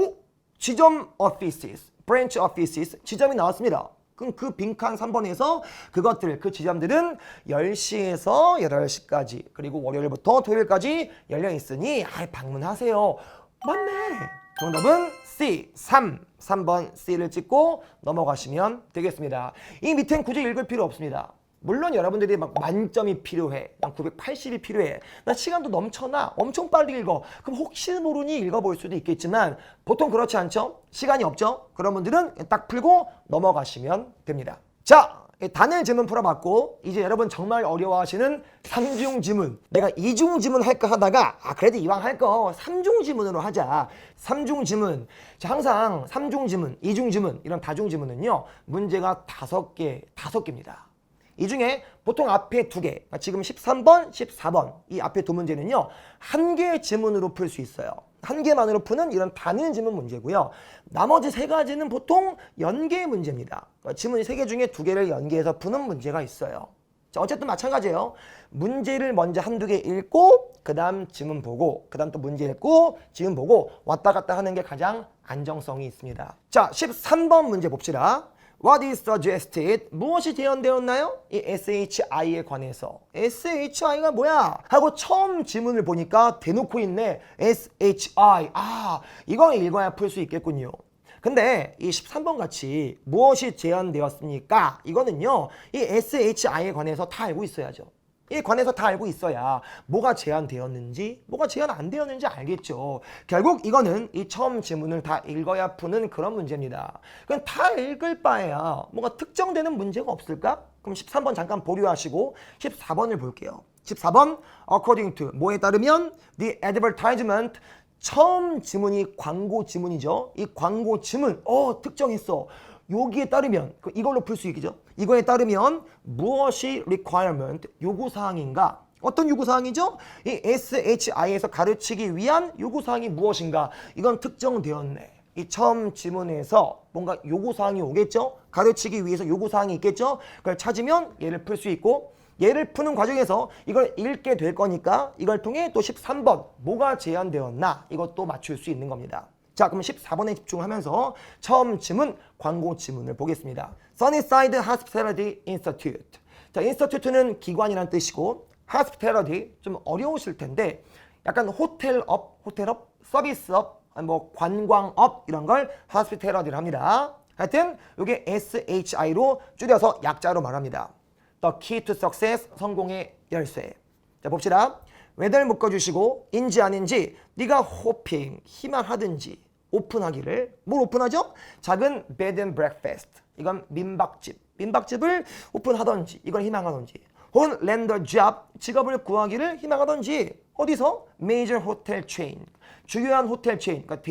지점 offices, branch offices, 지점이 나왔습니다. 그럼 그 빈칸 3번에서 그것들, 그 지점들은 10시에서 8시까지 그리고 월요일부터 토요일까지 열려 있으니 방문하세요. 맞네. 정답은 C, 3번 C를 찍고 넘어가시면 되겠습니다. 이 밑엔 굳이 읽을 필요 없습니다. 물론 여러분들이 막 만점이 필요해, 난 980이 필요해, 나 시간도 넘쳐나, 엄청 빨리 읽어. 그럼 혹시 모르니 읽어볼 수도 있겠지만 보통 그렇지 않죠? 시간이 없죠? 그런 분들은 딱 풀고 넘어가시면 됩니다. 자, 단일 지문 풀어봤고 이제 여러분 정말 어려워하시는 3중 지문. 내가 2중 지문 할까 하다가 그래도 이왕 할 거 3중 지문으로 하자. 3중 지문. 자, 항상 3중 지문, 2중 지문, 이런 다중 지문은요 문제가 5개입니다. 이 중에 보통 앞에 2개, 지금 13번, 14번 이 앞에 두 문제는요 1개의 지문으로 풀 수 있어요. 1개만으로 푸는 이런 단일 지문 문제고요. 나머지 3가지는 보통 연계 문제입니다. 지문 3개 중에 2개를 연계해서 푸는 문제가 있어요. 자, 어쨌든 마찬가지예요. 문제를 먼저 1-2개 읽고 그 다음 지문 보고 그 다음 또 문제 읽고 지문 보고 왔다 갔다 하는 게 가장 안정성이 있습니다. 자, 13번 문제 봅시다. What is suggested? 무엇이 제안되었나요? 이 SHI에 관해서. SHI가 뭐야? 하고 처음 지문을 보니까 대놓고 있네. SHI. 이거 읽어야 풀 수 있겠군요. 근데 이 13번 같이 무엇이 제안되었습니까? 이거는요. 이 SHI에 관해서 다 알고 있어야죠. 이 관해서 다 알고 있어야 뭐가 제안되었는지 뭐가 제안 안 되었는지 알겠죠. 결국 이거는 이 처음 지문을 다 읽어야 푸는 그런 문제입니다. 그럼 다 읽을 바에야 뭐가 특정되는 문제가 없을까? 그럼 13번 잠깐 보류하시고 14번을 볼게요. 14번 according to 뭐에 따르면 the advertisement, 처음 지문이 광고 지문이죠. 이 광고 지문 특정했어. 여기에 따르면 이걸로 풀 수 있겠죠. 이거에 따르면 무엇이 requirement, 요구사항인가? 어떤 요구사항이죠? 이 SHI에서 가르치기 위한 요구사항이 무엇인가? 이건 특정되었네. 이 처음 지문에서 뭔가 요구사항이 오겠죠? 가르치기 위해서 요구사항이 있겠죠? 그걸 찾으면 얘를 풀 수 있고 얘를 푸는 과정에서 이걸 읽게 될 거니까 이걸 통해 또 13번 뭐가 제안되었나? 이것도 맞출 수 있는 겁니다. 자, 그럼 14번에 집중하면서 처음 지문, 광고 지문을 보겠습니다. Sunnyside Hospitality Institute. 자, Institute는 기관이라는 뜻이고 Hospitality 좀 어려우실 텐데 약간 호텔업, 서비스업, 뭐 관광업 이런 걸 hospitality를 합니다. 하여튼 이게 SHI로 줄여서 약자로 말합니다. The key to success, 성공의 열쇠. 자 봅시다. whether 묶어주시고 인지 아닌지 네가 hoping, 희망하든지 오픈하기를. 뭘 오픈하죠? 작은 bed and breakfast. 이건 민박집을 오픈하든지 이걸 희망하든지. 혹은 land a job, 직업을 구하기를 희망하든지. 어디서? major hotel chain. 주요한 호텔 체인, 그러니까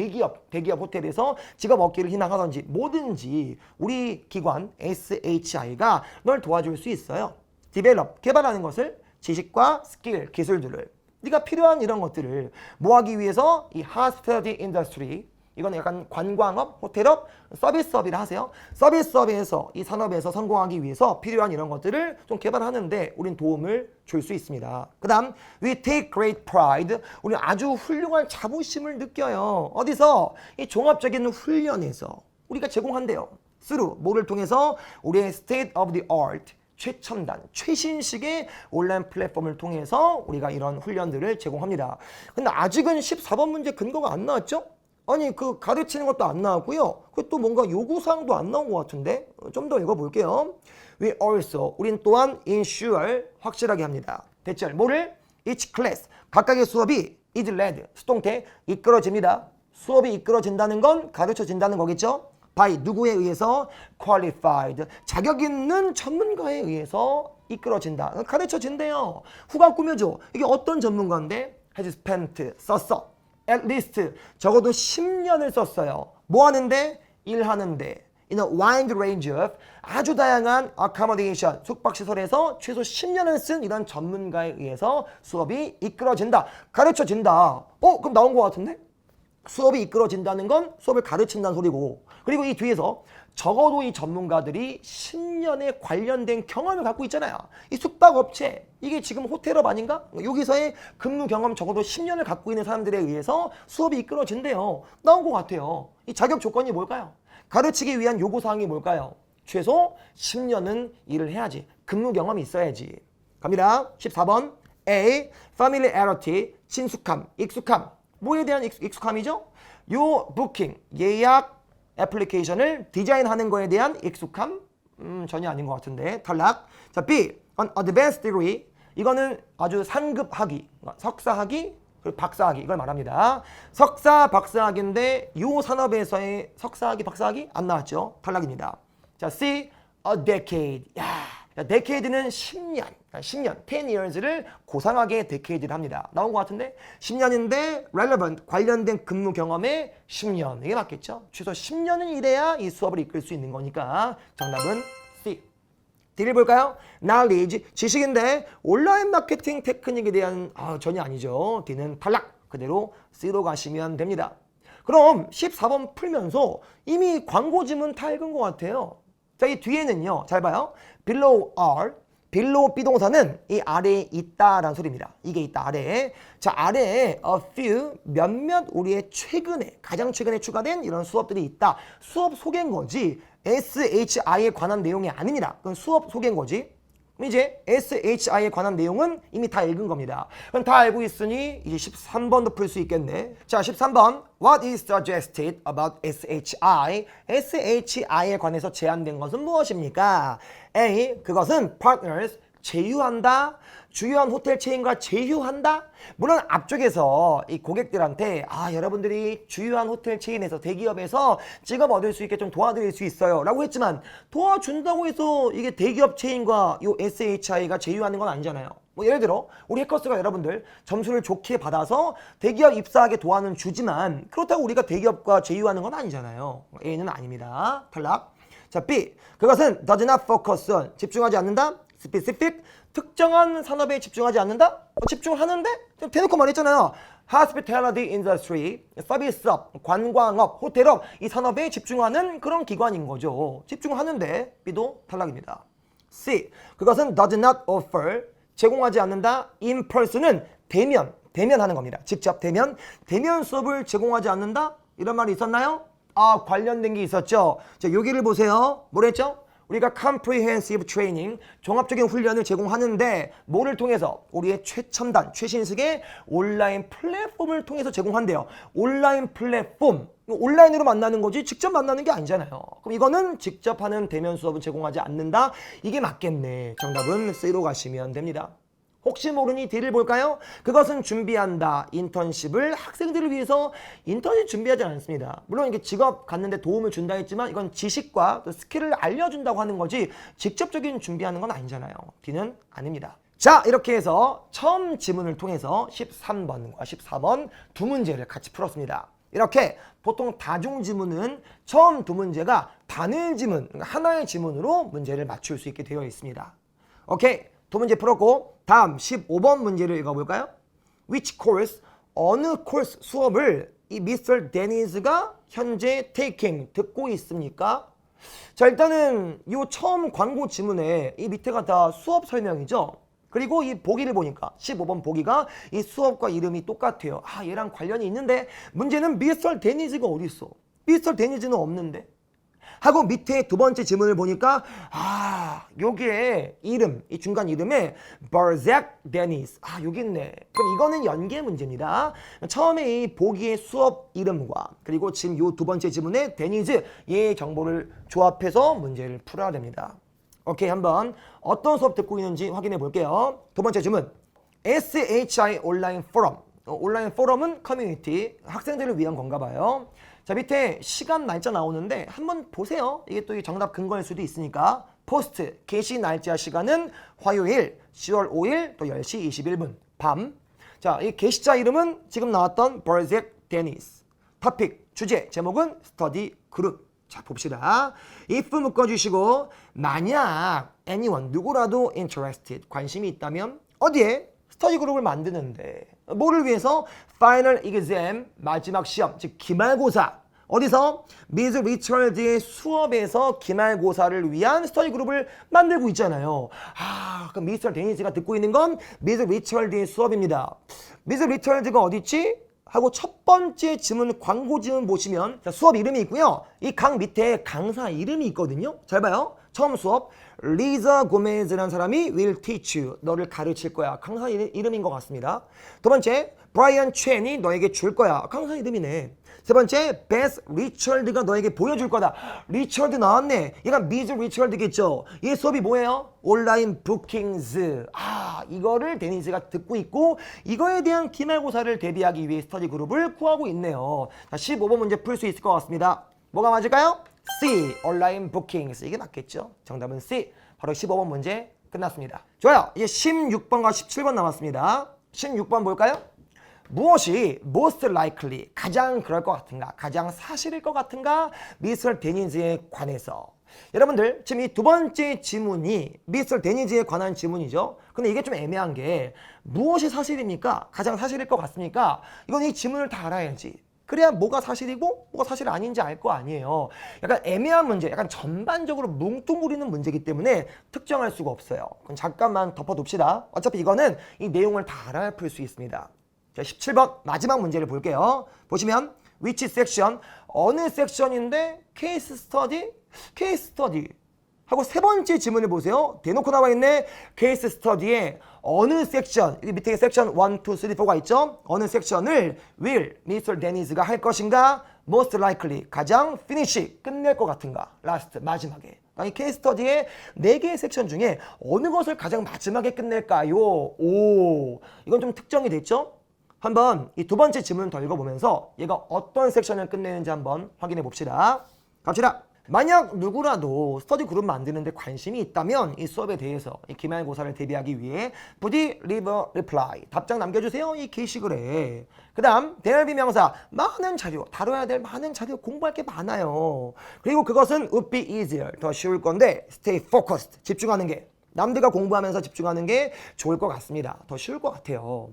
대기업 호텔에서 직업 얻기를 희망하든지 뭐든지 우리 기관 SHI가 널 도와줄 수 있어요. develop, 개발하는 것을, 지식과 스킬, 기술들을. 네가 필요한 이런 것들을 뭐 하기 위해서 이 hospitality industry, 이건 약간 관광업, 호텔업, 서비스업이라 하세요. 서비스업에서 이 산업에서 성공하기 위해서 필요한 이런 것들을 좀 개발하는데 우린 도움을 줄 수 있습니다. 그 다음 we take great pride. 우리 아주 훌륭한 자부심을 느껴요. 어디서? 이 종합적인 훈련에서 우리가 제공한대요. through, 뭐를 통해서? 우리의 state of the art, 최첨단, 최신식의 온라인 플랫폼을 통해서 우리가 이런 훈련들을 제공합니다. 근데 아직은 14번 문제 근거가 안 나왔죠? 아니 그 가르치는 것도 안 나왔고요. 그 또 뭔가 요구사항도 안 나온 것 같은데 좀 더 읽어볼게요. We also, 우린 또한 ensure, 확실하게 합니다. 대절, 뭐를? Each class, 각각의 수업이 is led, 수동태, 이끌어집니다. 수업이 이끌어진다는 건 가르쳐진다는 거겠죠? by, 누구에 의해서? qualified, 자격 있는 전문가에 의해서 이끌어진다. 가르쳐진대요. 후가 꾸며줘. 이게 어떤 전문가인데? has spent, 썼어. at least, 적어도 10년을 썼어요. 뭐 하는데? 일하는데. In a wide range of, 아주 다양한 accommodation, 숙박시설에서 최소 10년을 쓴 이런 전문가에 의해서 수업이 이끌어진다. 가르쳐진다. 그럼 나온 것 같은데? 수업이 이끌어진다는 건 수업을 가르친다는 소리고, 그리고 이 뒤에서 적어도 이 전문가들이 10년의 관련된 경험을 갖고 있잖아요. 이 숙박업체, 이게 지금 호텔업 아닌가? 여기서의 근무 경험 적어도 10년을 갖고 있는 사람들에 의해서 수업이 이끌어진대요. 나온 것 같아요. 이 자격 조건이 뭘까요? 가르치기 위한 요구사항이 뭘까요? 최소 10년은 일을 해야지. 근무 경험이 있어야지. 갑니다. 14번 A. familiarity, 친숙함, 익숙함. 뭐에 대한 익숙함이죠? 요 부킹, 예약 애플리케이션을 디자인하는 거에 대한 익숙함? 전혀 아닌 것 같은데 탈락. 자 B. an advanced degree, 이거는 아주 상급 학위, 석사 학위, 그리고 박사 학위, 이걸 말합니다. 석사, 박사 학위인데 요 산업에서의 석사 학위, 박사 학위 안 나왔죠? 탈락입니다. 자 C. a decade. decade는 10년, 10년, 10years를 고상하게 decade를 합니다. 나온 것 같은데 10년인데 relevant, 관련된 근무 경험에 10년, 이게 맞겠죠? 최소 10년은 일해야 이 수업을 이끌 수 있는 거니까 정답은 C. D를 볼까요? knowledge, 지식인데 온라인 마케팅 테크닉에 대한 전혀 아니죠. D는 탈락, 그대로 C로 가시면 됩니다. 그럼 14번 풀면서 이미 광고 지문 다 읽은 것 같아요. 자, 이 뒤에는요, 잘 봐요. below are, below 비동사는 이 아래에 있다라는 소리입니다. 이게 있다, 아래에. 자, 아래에 a few, 몇몇 우리의 최근에, 가장 최근에 추가된 이런 수업들이 있다. 수업 소개인 거지. SHI에 관한 내용이 아닙니다. 그건 수업 소개인 거지. 이제 SHI에 관한 내용은 이미 다 읽은 겁니다. 그럼 다 알고 있으니 이제 13번도 풀 수 있겠네. 자, 13번. What is suggested about SHI? SHI에 관해서 제안된 것은 무엇입니까? A. 그것은 partners, 제휴한다. 주요한 호텔 체인과 제휴한다. 물론 앞쪽에서 이 고객들한테 여러분들이 주요한 호텔 체인에서 대기업에서 직업 얻을 수 있게 좀 도와드릴 수 있어요 라고 했지만 도와준다고 해서 이게 대기업 체인과 이 SHI가 제휴하는 건 아니잖아요. 뭐 예를 들어 우리 해커스가 여러분들 점수를 좋게 받아서 대기업 입사하게 도와는 주지만 그렇다고 우리가 대기업과 제휴하는 건 아니잖아요. A는 아닙니다. 탈락. 자, B. 그것은 does not focus on, 집중하지 않는다. specific, 특정한 산업에 집중하지 않는다? 집중하는데? 대놓고 말했잖아요. hospitality industry, 서비스업, 관광업, 호텔업, 이 산업에 집중하는 그런 기관인 거죠. 집중하는데 B도 탈락입니다. C. 그것은 does not offer, 제공하지 않는다. in person은 대면하는 겁니다. 직접 대면 수업을 제공하지 않는다? 이런 말이 있었나요? 관련된 게 있었죠. 자, 여기를 보세요. 뭐랬죠? 우리가 comprehensive training, 종합적인 훈련을 제공하는데 뭐를 통해서? 우리의 최첨단, 최신식의 온라인 플랫폼을 통해서 제공한대요. 온라인 플랫폼, 온라인으로 만나는 거지 직접 만나는 게 아니잖아요. 그럼 이거는 직접 하는 대면 수업은 제공하지 않는다. 이게 맞겠네. 정답은 C로 가시면 됩니다. 혹시 모르니 D를 볼까요? 그것은 준비한다. 인턴십을 학생들을 위해서 인턴십 준비하지 않습니다. 물론 이게 직업 갖는데 도움을 준다 했지만 이건 지식과 또 스킬을 알려준다고 하는 거지 직접적인 준비하는 건 아니잖아요. D는 아닙니다. 자, 이렇게 해서 처음 지문을 통해서 13번과 14번 두 문제를 같이 풀었습니다. 이렇게 보통 다중지문은 처음 두 문제가 단일 지문, 하나의 지문으로 문제를 맞출 수 있게 되어 있습니다. 오케이. 두 문제 풀었고 다음 15번 문제를 읽어볼까요? Which course, 어느 코र्스 수업을 이 Mr. Dennis가 현재 taking, 듣고 있습니까? 자, 일단은 이 처음 광고 지문에 이 밑에가 다 수업 설명이죠. 그리고 이 보기를 보니까 15번 보기가 이 수업과 이름이 똑같아요. 아, 얘랑 관련이 있는데 문제는 Mr. Dennis가 어디 있어? Mr. Dennis는 없는데? 하고 밑에 두 번째 지문을 보니까 아, 여기에 이름, 이 중간 이름에 Berzac Dennis. 아, 여기 있네. 그럼 이거는 연계 문제입니다. 처음에 이 보기의 수업 이름과 그리고 지금 요 두 번째 지문에 데니즈, 얘의 정보를 조합해서 문제를 풀어야 됩니다. 오케이, 한번 어떤 수업 듣고 있는지 확인해 볼게요. 두 번째 질문. SHI 온라인 포럼. 온라인 포럼은 커뮤니티, 학생들을 위한 건가 봐요. 자, 밑에 시간 날짜 나오는데 한번 보세요. 이게 또 정답 근거일 수도 있으니까. 포스트, 게시 날짜 시간은 화요일 10월 5일 또 10시 21분 밤. 자, 이 게시자 이름은 지금 나왔던 Berzac Dennis. 토픽, 주제, 제목은 스터디 그룹. 자, 봅시다. if 묶어주시고 만약 anyone, 누구라도 interested, 관심이 있다면 어디에? 스터디 그룹을 만드는데 뭐를 위해서? final exam, 마지막 시험, 즉 기말고사. 어디서? 미즈 리처드의 수업에서 기말고사를 위한 스터디 그룹을 만들고 있잖아요. 아, 그럼 미스터 데니스가 듣고 있는 건 미즈 리처드의 수업입니다. 미즈 리처드가 어디 있지? 하고 첫 번째 지문, 광고 지문 보시면 자, 수업 이름이 있고요. 이 강 밑에 강사 이름이 있거든요. 잘 봐요. 처음 수업 리자 고메즈라는 사람이 will teach you, 너를 가르칠 거야. 강사 이름인 것 같습니다. 두 번째 브라이언 첸이 너에게 줄 거야. 강사 이름이네. 세 번째 베스 리처드가 너에게 보여줄 거다. 리처드 나왔네. 얘가 미즈 리처드겠죠. 이 수업이 뭐예요? 온라인 부킹즈. 아, 이거를 데니스가 듣고 있고 이거에 대한 기말고사를 대비하기 위해 스터디 그룹을 구하고 있네요. 자, 15번 문제 풀 수 있을 것 같습니다. 뭐가 맞을까요? C, 온라인 부킹스. 이게 맞겠죠? 정답은 C. 바로 15번 문제 끝났습니다. 좋아요. 이제 16번과 17번 남았습니다. 16번 볼까요? 무엇이 most likely, 가장 그럴 것 같은가, 가장 사실일 것 같은가? 미스터 데니즈에 관해서. 여러분들 지금 이 두 번째 지문이 미스터 데니즈에 관한 지문이죠. 근데 이게 좀 애매한 게 무엇이 사실입니까? 가장 사실일 것 같습니까? 이건 이 지문을 다 알아야지. 그래야 뭐가 사실이고 뭐가 사실 아닌지 알 거 아니에요. 약간 애매한 문제, 약간 전반적으로 뭉뚱그리는 문제이기 때문에 특정할 수가 없어요. 그럼 잠깐만 덮어둡시다. 어차피 이거는 이 내용을 다 알아야 풀 수 있습니다. 자, 17번 마지막 문제를 볼게요. 보시면 which section, 어느 섹션인데 케이스 스터디? 케이스 스터디 하고 세 번째 지문을 보세요. 대놓고 나와 있네. 케이스 스터디에 어느 섹션, 이 밑에 섹션 1, 2, 3, 4가 있죠. 어느 섹션을 will Mr. Dennis가 할 것인가? most likely, 가장 finish, 끝낼 것 같은가? last, 마지막에. 이 케이스 스터디의 4개의 섹션 중에 어느 것을 가장 마지막에 끝낼까요? 오, 이건 좀 특정이 됐죠? 한번 이 두 번째 지문을 더 읽어보면서 얘가 어떤 섹션을 끝내는지 한번 확인해 봅시다. 갑시다. 만약 누구라도 스터디 그룹 만드는데 관심이 있다면 이 수업에 대해서 이 기말고사를 대비하기 위해 부디 leave a reply, 답장 남겨주세요. 이 게시글에. 그 다음 대열 비명사, 많은 자료, 다뤄야 될 많은 자료, 공부할 게 많아요. 그리고 그것은 would be easier, 더 쉬울 건데 stay focused, 집중하는 게, 남들과 공부하면서 집중하는 게 좋을 것 같습니다. 더 쉬울 것 같아요.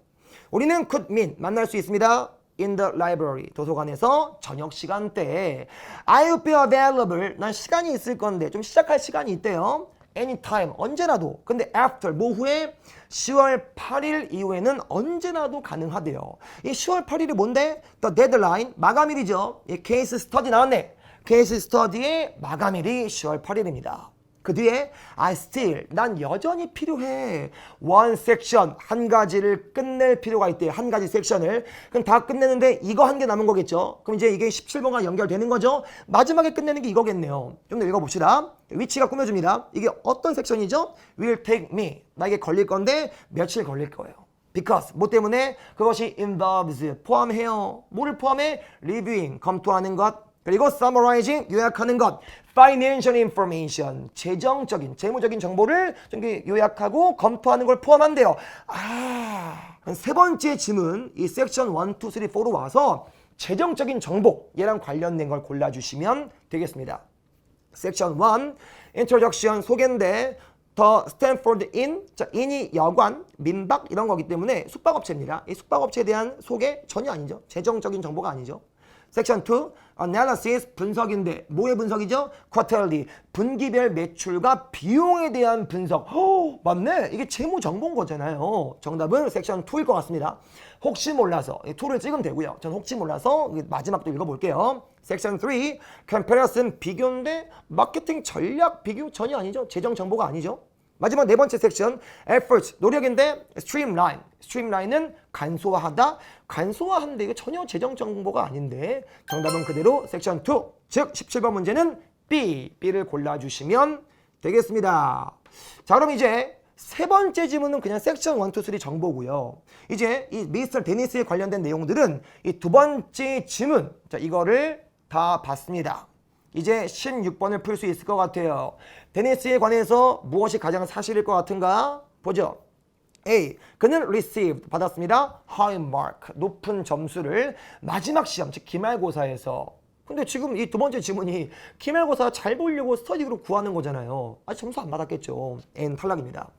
우리는 could meet, 만날 수 있습니다. in the library, 도서관에서 저녁 시간대에. I will be available, 난 시간이 있을 건데 좀 시작할 시간이 있대요. anytime, 언제라도. 근데 after, 모후에 10월 8일 이후에는 언제라도 가능하대요. 이 10월 8일이 뭔데? The deadline, 마감일이죠. 이 케이스 스터디 나왔네. 케이스 스터디의 마감일이 10월 8일입니다. 그 뒤에 I still, 난 여전히 필요해. one section, 한 가지를 끝낼 필요가 있대. 한 가지 섹션을. 그럼 다 끝내는데 이거 한 개 남은 거겠죠. 그럼 이제 이게 17번과 연결되는 거죠. 마지막에 끝내는 게 이거겠네요. 좀 더 읽어봅시다. 위치가 꾸며줍니다. 이게 어떤 섹션이죠? will take me, 나에게 걸릴 건데 며칠 걸릴 거예요. because, 뭐 때문에? 그것이 involves, 포함해요. 뭐를 포함해? reviewing, 검토하는 것. 그리고 summarizing, 요약하는 것. financial information, 재무적인 정보를 요약하고 검토하는 걸 포함한대요. 세 번째 질문, 이 섹션 1, 2, 3, 4로 와서 재정적인 정보, 얘랑 관련된 걸 골라주시면 되겠습니다. 섹션 1, introduction, 소개인데 더 스탠포드 인, 자, 인이 여관, 민박 이런 거기 때문에 숙박업체입니다. 이 숙박업체에 대한 소개 전혀 아니죠. 재정적인 정보가 아니죠. 섹션 2, analysis, 분석인데 뭐의 분석이죠? quarterly, 분기별 매출과 비용에 대한 분석. 맞네. 이게 재무 정보인 거잖아요. 정답은 섹션 2일 것 같습니다. 혹시 몰라서 2를 찍으면 되고요. 전 혹시 몰라서 마지막도 읽어볼게요. 섹션 3, comparison, 비교인데 마케팅 전략 비교 전혀 아니죠. 재정 정보가 아니죠. 마지막 네 번째 섹션, effort, 노력인데 streamline, streamline은 간소화하다, 간소화하는데 이거 전혀 재정 정보가 아닌데 정답은 그대로 섹션 2, 즉 17번 문제는 B를 골라주시면 되겠습니다. 자, 그럼 이제 세 번째 지문은 그냥 섹션 1, 2, 3 정보고요. 이제 이 미스터 데니스에 관련된 내용들은 이 두 번째 지문, 자, 이거를 다 봤습니다. 이제 16번을 풀 수 있을 것 같아요. 데니스에 관해서 무엇이 가장 사실일 것 같은가? 보죠. A. 그는 received, 받았습니다. high mark, 높은 점수를 마지막 시험, 즉 기말고사에서. 근데 지금 이 두 번째 지문이 기말고사 잘 보려고 스터디로 구하는 거잖아요. 점수 안 받았겠죠. N 탈락입니다.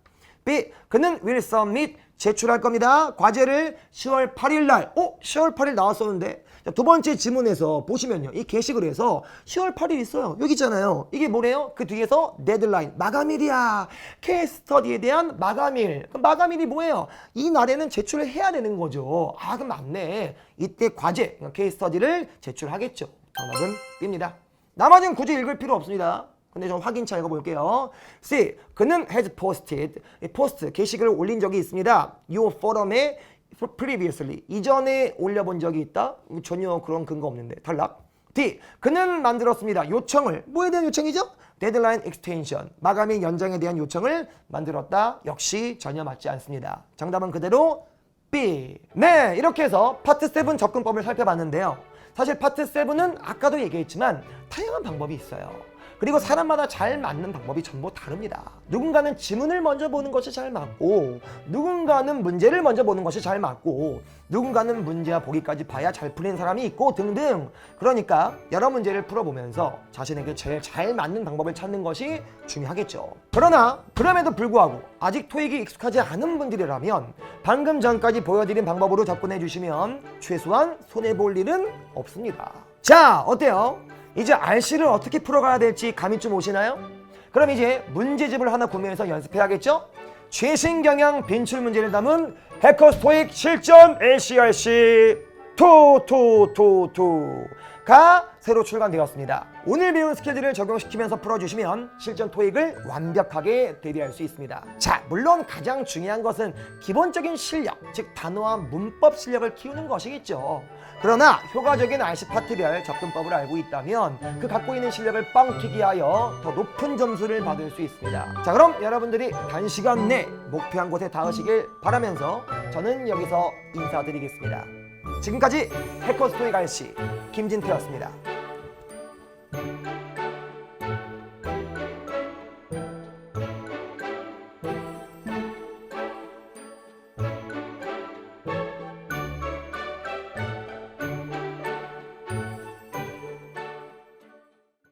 B. 그는 will submit, 제출할 겁니다. 과제를 10월 8일 날. 10월 8일 나왔었는데. 자, 두 번째 지문에서 보시면요. 이 게시글 해서 10월 8일 있어요. 여기 있잖아요. 이게 뭐래요? 그 뒤에서 데드라인, 마감일이야. 케이스 스터디에 대한 마감일. 그럼 마감일이 뭐예요? 이 날에는 제출을 해야 되는 거죠. 그럼 맞네. 이때 과제, 케이스 스터디를 제출하겠죠. 정답은 B입니다. 나머지는 굳이 읽을 필요 없습니다. 근데 좀 확인차 읽어볼게요. C. 그는 has posted, 포스트, 게시글을 올린 적이 있습니다. Your forum에 previously, 이전에 올려본 적이 있다? 전혀 그런 근거 없는데 탈락. D. 그는 만들었습니다. 요청을, 뭐에 대한 요청이죠? 데드라인 extension, 마감일 연장에 대한 요청을 만들었다. 역시 전혀 맞지 않습니다. 정답은 그대로 B. 네, 이렇게 해서 파트 7 접근법을 살펴봤는데요. 사실 파트 7은 아까도 얘기했지만 다양한 방법이 있어요. 그리고 사람마다 잘 맞는 방법이 전부 다릅니다. 누군가는 지문을 먼저 보는 것이 잘 맞고, 누군가는 문제를 먼저 보는 것이 잘 맞고, 누군가는 문제와 보기까지 봐야 잘 풀리는 사람이 있고 등등. 그러니까 여러 문제를 풀어보면서 자신에게 제일 잘 맞는 방법을 찾는 것이 중요하겠죠. 그러나 그럼에도 불구하고 아직 토익이 익숙하지 않은 분들이라면 방금 전까지 보여드린 방법으로 접근해 주시면 최소한 손해볼 일은 없습니다. 자, 어때요? 이제 RC를 어떻게 풀어가야 될지 감이 좀 오시나요? 그럼 이제 문제집을 하나 구매해서 연습해야겠죠? 최신 경향 빈출 문제를 담은 해커스 토익 실전 ACRC 2가 새로 출간되었습니다. 오늘 배운 스킬들을 적용시키면서 풀어주시면 실전 토익을 완벽하게 대비할 수 있습니다. 자, 물론 가장 중요한 것은 기본적인 실력, 즉 단어와 문법 실력을 키우는 것이겠죠. 그러나 효과적인 RC 파트별 접근법을 알고 있다면 그 갖고 있는 실력을 뻥튀기하여 더 높은 점수를 받을 수 있습니다. 자, 그럼 여러분들이 단시간 내 목표한 곳에 닿으시길 바라면서 저는 여기서 인사드리겠습니다. 지금까지 해커스 토익 RC 김진태였습니다.